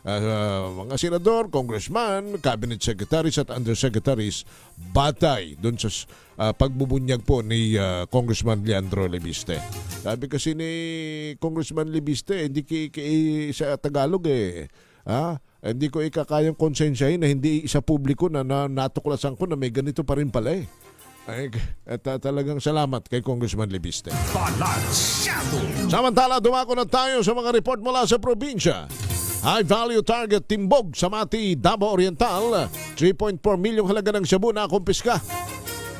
Mga senador, congressman, cabinet secretaries at undersecretaries batay doon sa pagbubunyag po ni Congressman Leandro Libiste. Sabi kasi ni Congressman Libiste, hindi sa Tagalog hindi ko ikakayang konsensyahin na hindi sa publiko na natuklasan ko na may ganito pa rin pala At talagang salamat kay Congressman Libiste. Samantala, dumako na tayo sa mga report mula sa probinsya. High value target timbog sa Mati, Davao Oriental. 3.4 milyong halaga ng shabu na kumpiska.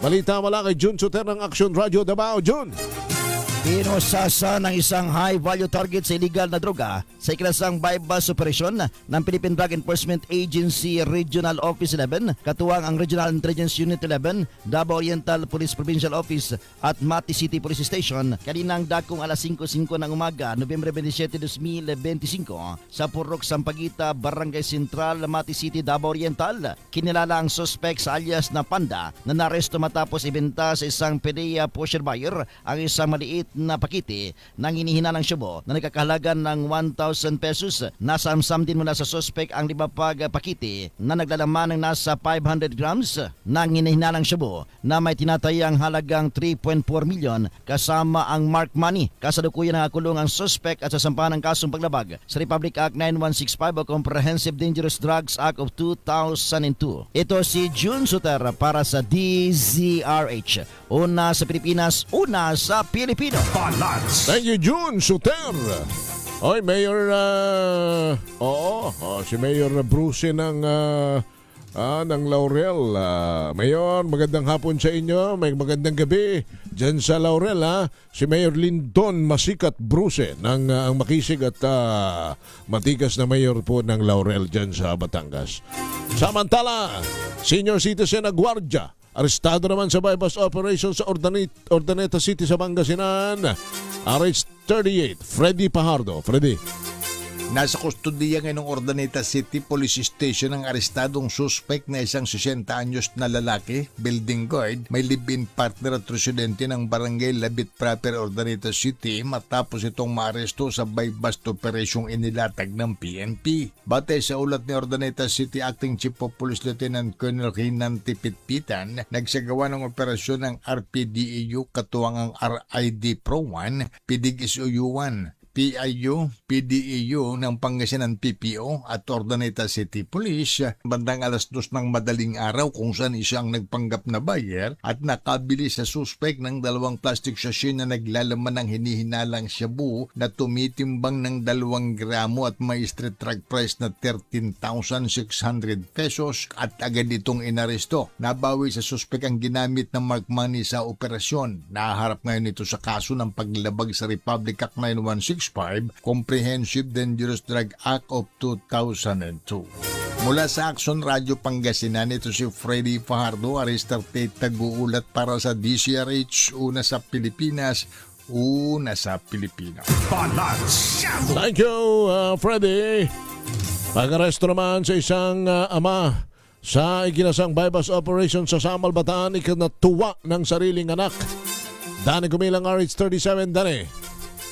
Balita mula kay June Suter ng Action Radio Davao. June. Inusasa ng isang high-value target sa illegal na droga sa ikinasang bypass operation ng Philippine Drug Enforcement Agency Regional Office 11, katuwang ang Regional Intelligence Unit 11, Davao Oriental Police Provincial Office at Mati City Police Station kaninang dakong alas 5:05 ng umaga, Nobyembre 27, 2025 sa Purok Sampaguita, Barangay Central, Mati City, Davao Oriental. Kinilala ang suspect sa alias na Panda na naresto matapos ibenta sa isang PDEA pusher buyer ang isang maliit na pakiti ng hinihina ng shabu na nagkakahalaga ng 1,000 pesos. Nasamsam din mula sa suspect ang 5 pakiti na naglalaman ng nasa 500 grams ng hinihina ng shabu na may tinatayang halagang 3.4 milyon kasama ang mark money. Kasalukuyan nakakulong ang suspect at sasampahan ng kasong paglabag sa Republic Act 9165 o Comprehensive Dangerous Drugs Act of 2002. Ito si June Suter para sa DZRH. Una sa Pilipinas, una sa Pilipino. Thank you, June Suter. Oy, Mayor, si Mayor Bruce ng Laurel. Mayor, magandang hapon sa inyo. May magandang gabi dyan sa Laurel. Si Mayor Lindon Masikat Bruce ng ang makisig at matigas na mayor po ng Laurel dyan sa Batangas. Samantala, senior citizen na gwardiya arestado naman sa bypass operation sa Urdaneta City sa Pangasinan. RH38, Freddy Pajardo. Freddy. Nasa kustodiya ngayon ng Urdaneta City Police Station ang arestadong suspect na isang 60 anyos na lalaki, building guard, may live-in partner at residente ng barangay Labit Proper, Urdaneta City matapos itong maaresto sa bypass operasyong inilatag ng PNP. Batay sa ulat ni Urdaneta City Acting Chief of Police Lieutenant Colonel Hinan Tipitpitan, nagsagawa ng operasyon ng RPDEU katuwang ang RID Pro 1, PDIG-SOU 1, PIU, PDEU ng Pangasinan PPO at Urdaneta City Police bandang alas 2 ng madaling araw kung saan isang nagpanggap na buyer at nakabili sa suspect ng 2 plastic sachet na naglalaman ng hinihinalang shabu na tumitimbang ng 2 gramo at may street track price na 13,600 pesos at agad itong inaresto. Nabawi sa suspect ang ginamit na mark money sa operasyon. Naharap ngayon ito sa kaso ng paglabag sa Republic Act 9165, Comprehensive Dangerous Drug Act of 2002. Mula sa Action Radio Pangasinan, ito si Freddy Fajardo, Aristarate Taguulat para sa DCRH, una sa Pilipinas, una sa Pilipino. Thank you, Freddy. Pag-aresto naman sa isang ama sa ikinasang bypass operation sa Samal, Bataan, ikinatuwa ng sariling anak. Dani Gumilang, RH37, Dani.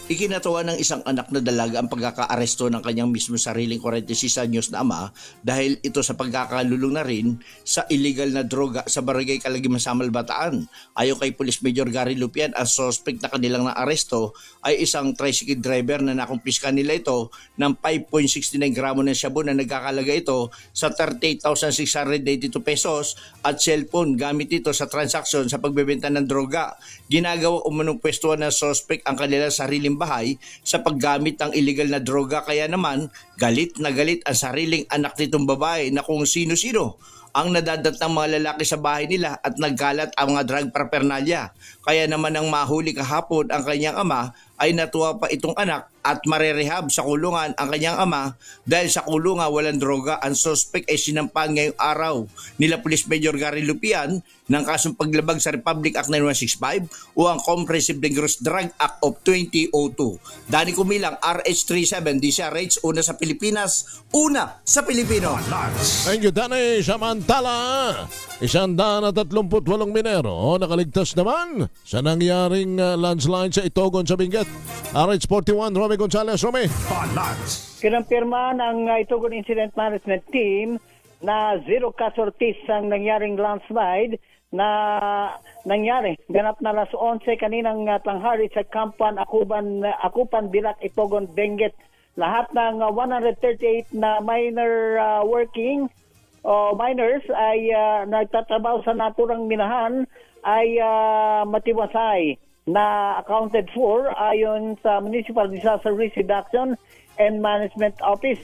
Ikinatawa ng isang anak na dalaga ang pagkakaaresto ng kanyang mismo sariling 46 anyos na ama dahil ito sa pagkakalulong na rin sa illegal na droga sa barangay Calaguima, Samal, Bataan. Ayon kay Police Major Gary Lupian, ang suspect na kanilang naaresto ay isang tricycle driver na nakumpiska nila ito ng 5.69 gramo ng shabu na nagkakalaga ito sa 38,682 pesos at cellphone gamit ito sa transaksyon sa pagbebenta ng droga. Ginagawa umunong pwestuhan ng suspect ang kanilang sariling bahay sa paggamit ng illegal na droga, kaya naman galit na galit ang sariling anak nitong babae na kung sino-sino ang nadadat ng mga lalaki sa bahay nila at nagkalat ang mga drug paraphernalia. Kaya naman nang mahuli kahapon ang kanyang ama ay natuwa pa itong anak at marerehab sa kulungan ang kanyang ama dahil sa kulungan walang droga. Ang suspect ay sinampan ngayong araw nila Police Major Gary Lupian ng kasong paglabag sa Republic Act 9165 o ang Comprehensive Dangerous Drug Act of 2002. Dani Kumilang, RH37, DCRH, una sa Pilipinas, una sa Pilipino. Thank you, Danny. Samantala, 138 minero nakaligtas naman sa nangyaring landslide sa Itogon sa Benguet. RH41, Romy Gonzalez. Romy. Kinampirma ng Itogon Incident Management Team na zero casualties ang nangyaring landslide na nangyari. Ganap na alas 11 kaninang tanghali sa Kampan, Akupan, Bilat, Itogon, Benguet. Lahat ng 138 na miners ay nagtatrabaho sa naturang minahan ay matiwasay na accounted for ayon sa Municipal Disaster Risk Reduction and Management Office.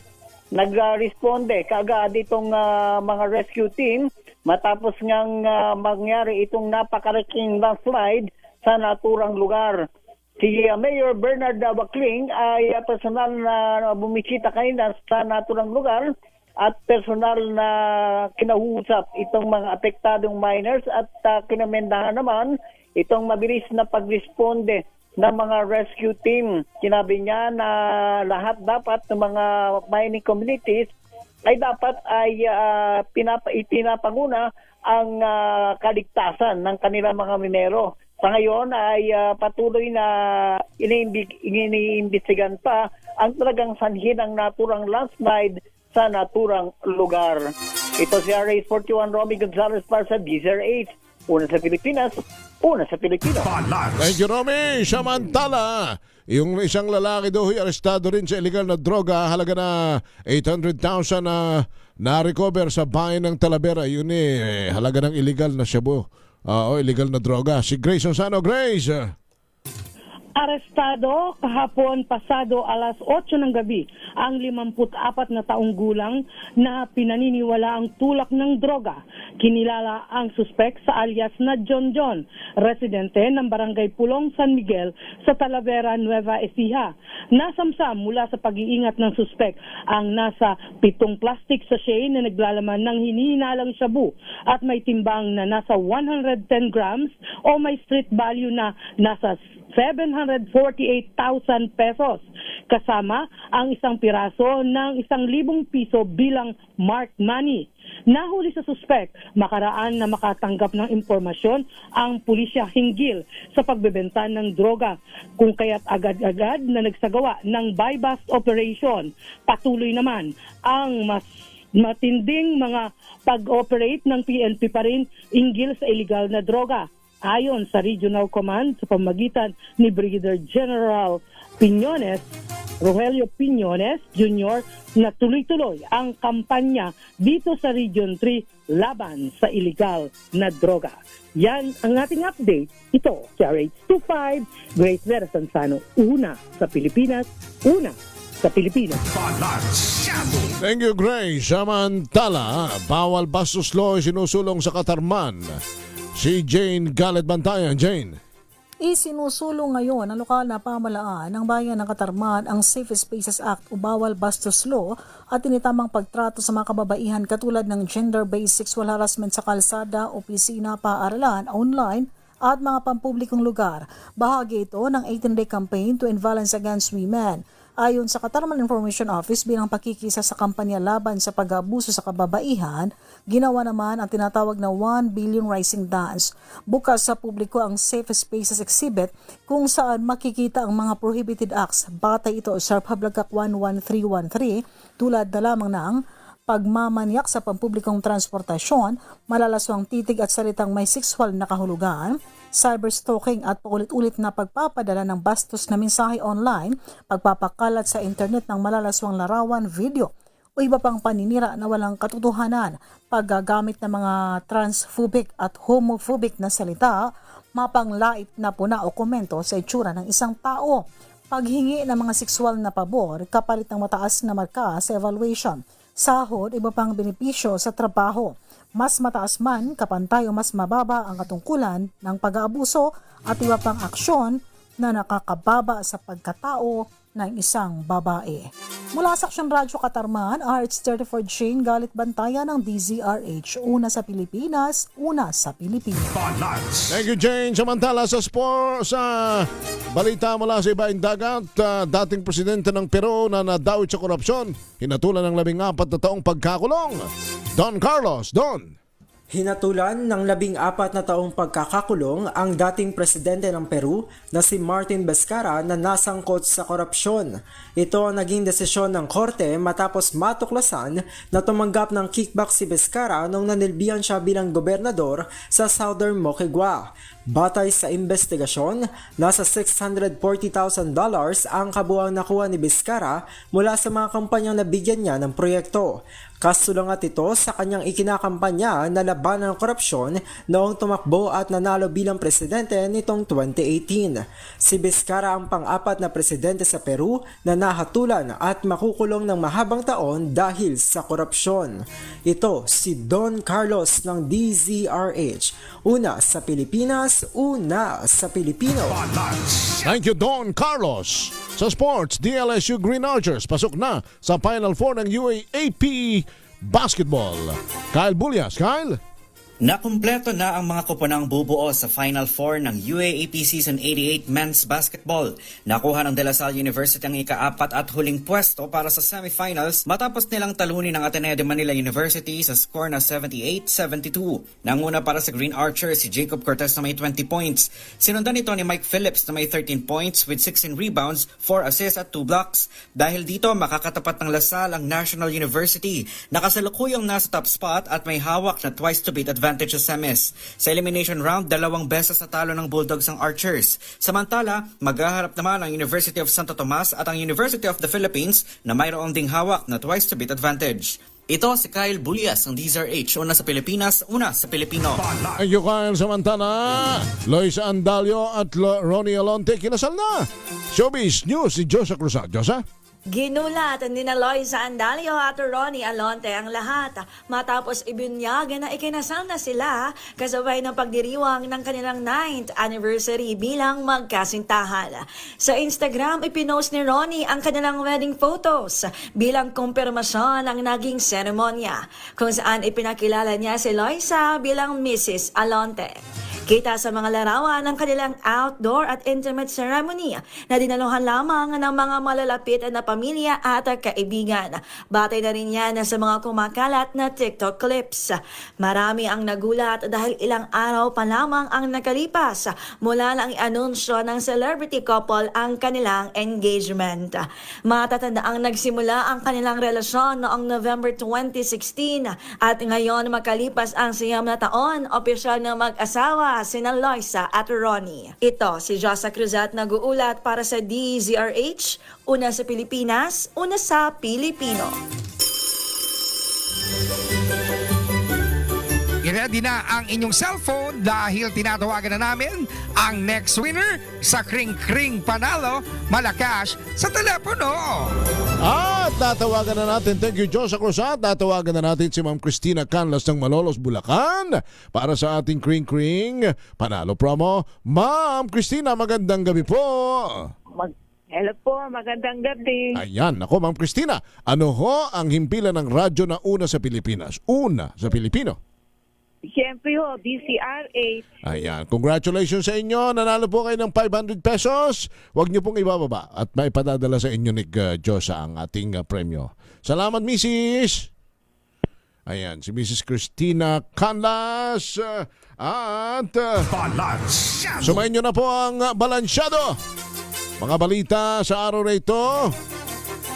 Nag-responde kaagad itong mga rescue team matapos ngang mangyari itong napakalaking landslide sa naturang lugar. Si Mayor Bernard Bacling ay personal na bumisita kanina sa naturang lugar at personal na kinausap itong mga apektadong miners at kinamendahan naman itong mabilis na pag-responde ng mga rescue team. Sinabi niya na lahat dapat ng mga mining communities ay dapat ay pinapanguna ang kaligtasan ng kanilang mga minero. Sa ngayon ay patuloy na iniimbestigahan pa ang talagang sanhi ng naturang landslide sa naturang lugar. Ito si RH41 Romy Gonzalez para sa DZRH. Una sa Pilipinas, una sa Pilipino. Thank you, Romy. Samantala, yung isang lalaki daw arestado rin sa illegal na droga, halaga na 800,000 na na-recover sa bayan ng Talavera. Yun halaga ng illegal na shabu. Illegal na droga. Si Grace Onsano. Grace. Arestado kahapon pasado alas 8 ng gabi ang 54 na taong gulang na pinaniniwala ang tulak ng droga. Kinilala ang suspek sa alias na John John, residente ng Barangay Pulong, San Miguel sa Talavera, Nueva Ecija. Nasamsam mula sa pag-iingat ng suspek ang nasa 7 plastic sachet na naglalaman ng hinihinalang shabu at may timbang na nasa 110 grams o may street value na nasa 748,000 pesos. Kasama ang isang piraso ng 1,000 piso bilang marked money. Nahuli sa suspect makaraan na makatanggap ng impormasyon ang pulisya hinggil sa pagbebenta ng droga, kung kaya't agad-agad na nagsagawa ng buy-bust operation. Patuloy naman ang mas matinding mga pag-operate ng PNP pa rin hinggil sa illegal na droga. Ayon sa Regional Command sa pamagitan ni Brigadier General Rogelio Piñones Jr. na tuloy-tuloy ang kampanya dito sa Region 3 laban sa illegal na droga. Yan ang ating update. Ito si RH25, Grace Vera Sansano, una sa Pilipinas, una sa Pilipinas. Thank you, Grace. Samantala, bawal bastos law sinusulong sa Katarman. Si Jane Galet Bantayan. Jane. Isinusulong ngayon ng lokal na pamahalaan ng bayan ng Katarman ang Safe Spaces Act o Bawal Bastos Law at tinitamang pagtrato sa mga kababaihan katulad ng gender-based sexual harassment sa kalsada, opisina, paaralan, online at mga pampublikong lugar. Bahagi ito ng 18-day campaign to end violence against women. Ayon sa Katarman Information Office, bilang pakikisa sa kampanya laban sa pag-aabuso sa kababaihan, ginawa naman ang tinatawag na 1 Billion Rising Dance. Bukas sa publiko ang Safe Spaces Exhibit kung saan makikita ang mga prohibited acts. Batay ito sa Republic Act 11313 tulad na lamang ng pagmamanyak sa pampublikong transportasyon, malalaswang titig at salitang may sexual na kahulugan, cyberstalking at paulit-ulit na pagpapadala ng bastos na mensahe online, pagpapakalat sa internet ng malalaswang larawan, video o iba pang paninira na walang katotohanan, paggagamit ng mga transphobic at homophobic na salita, mapanglait na puna o komento sa itsura ng isang tao, paghingi ng mga sexual na pabor kapalit ng mataas na marka sa evaluation, sahod, iba pang benepisyo sa trabaho, mas mataas man, kapantay o mas mababa ang katungkulan ng pag-aabuso at iba pang aksyon na nakakababa sa pagkatao ng isang babae. Mula sa Aksyon Radyo Katarman, RH34 Jane Galit Bantayan ng DZRH. Una sa Pilipinas, una sa Pilipinas. Thank you, Jane. Samantala sa balita mula sa ibaing dagat, dating presidente ng Peru na nadawit sa korupsyon, hinatulan ng 14 na taong pagkakulong. Don Carlos, Don. Hinatulan ng 14 na taong pagkakakulong ang dating presidente ng Peru na si Martin Vizcarra na nasangkot sa korupsyon. Ito ang naging desisyon ng korte matapos matuklasan na tumanggap ng kickback si Vizcarra nung nanilbihan siya bilang gobernador sa Southern Moquegua. Batay sa investigasyon, nasa $640,000 ang kabuuang nakuha ni Vizcarra mula sa mga kampanyang nabigyan niya ng proyekto. Kasulungat ito sa kanyang ikinakampanya na labanan ng korupsyon noong tumakbo at nanalo bilang presidente nitong 2018. Si Vizcarra ang pang-apat na presidente sa Peru na nahatulan at makukulong ng mahabang taon dahil sa korupsyon. Ito si Don Carlos ng DZRH. Una sa Pilipinas, una sa Pilipino. Thank you, Don Carlos. Sa sports, DLSU Green Archers pasok na sa Final Four ng UAAP Basketball. Kyle Bulias, Kyle? Nakumpleto na ang mga koponang bubuo sa Final Four ng UAAP Season 88 Men's Basketball. Nakuha ng De La Salle University ang ika-4 at huling pwesto para sa semifinals matapos nilang talunin ng Ateneo de Manila University sa score na 78-72. Nanguna para sa Green Archers si Jacob Cortez na may 20 points. Sinundan nito ni Mike Phillips na may 13 points with 16 rebounds, 4 assists at 2 blocks. Dahil dito makakatapat ng La Salle ang National University. Nakasalukuyang nasa top spot at may hawak na twice to beat advantage sa semis. Sa elimination round, 2 beses natalo ng Bulldogs ang Archers. Samantala, maghaharap naman ang University of Santo Tomas at ang University of the Philippines na mayroon ding hawak na twice to beat advantage. Ito si Kyle Bulias ng DZRH. Una sa Pilipinas, una sa Pilipino. Thank you, Kyle. Samantala, Lois Andalio at Ronnie Alonte kinasal na. Showbiz News si Josa Cruzat. Josa? Ginulat ni na Loisa Andalio at Ronnie Alonte ang lahat matapos ibinyagan na ikinasal na sila kasabay ng pagdiriwang ng kanilang 9th anniversary bilang magkasintahan. Sa Instagram, ipinost ni Ronnie ang kanilang wedding photos bilang kumpirmasyon ng naging seremonya kung saan ipinakilala niya si Loisa bilang Mrs. Alonte. Kita sa mga larawan ng kanilang outdoor at intimate ceremony na dinaluhan lamang ng mga malalapit na pamilya at kaibigan. Batay na rin yan sa mga kumakalat na TikTok clips. Marami ang nagulat dahil ilang araw pa lamang ang nakalipas mula lang i-anunsyo ng celebrity couple ang kanilang engagement. Matatanda ang nagsimula ang kanilang relasyon noong November 2016 at ngayon makalipas ang 9 na taon, opisyal na mag-asawa sina Loisa at Ronnie. Ito si Josa Cruzat nag-uulat para sa DZRH, una sa Pilipinas, una sa Pilipino. I-ready na ang inyong cellphone dahil tinatawagan na namin ang next winner sa Kring Kring Panalo Malakas sa telepono. At tatawagan na natin, thank you Josa Cruzat, tatawagan na natin si Ma'am Christina Canlas ng Malolos, Bulacan para sa ating Kring Kring Panalo promo. Ma'am Christina, magandang gabi po. Hello po, magandang gabi. Ayan, ako Ma'am Christina, ano ho ang himpilan ng radyo na una sa Pilipinas? Una sa Pilipino. Siyempre ho, DCRA. Ayan. Congratulations sa inyo. Nanalo po kayo ng 500 pesos. Huwag niyo pong ibababa at may padadala sa inyo ni Josa ang ating premyo. Salamat, Mrs. Ayan, si Mrs. Christina Canlas at sumayin nyo na po ang Balansyado. Mga balita sa araw na ito,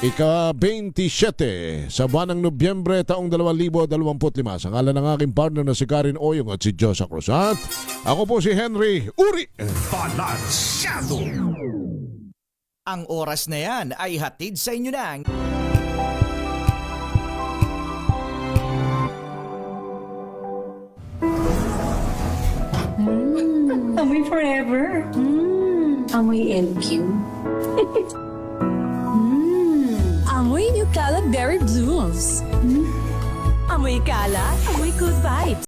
ika-27 sa buwan ng Nobyembre taong 2025. Sa ngalan ng aking partner na si Karen Oyong at si Josa Cruz. At ako po si Henry Uri. Balansyado. Ang oras na yan ay hatid sa inyo ng Amoy forever. Amoy LQ. Amoy New Cala Berry Blooms. Amoy Cala, amoy good vibes.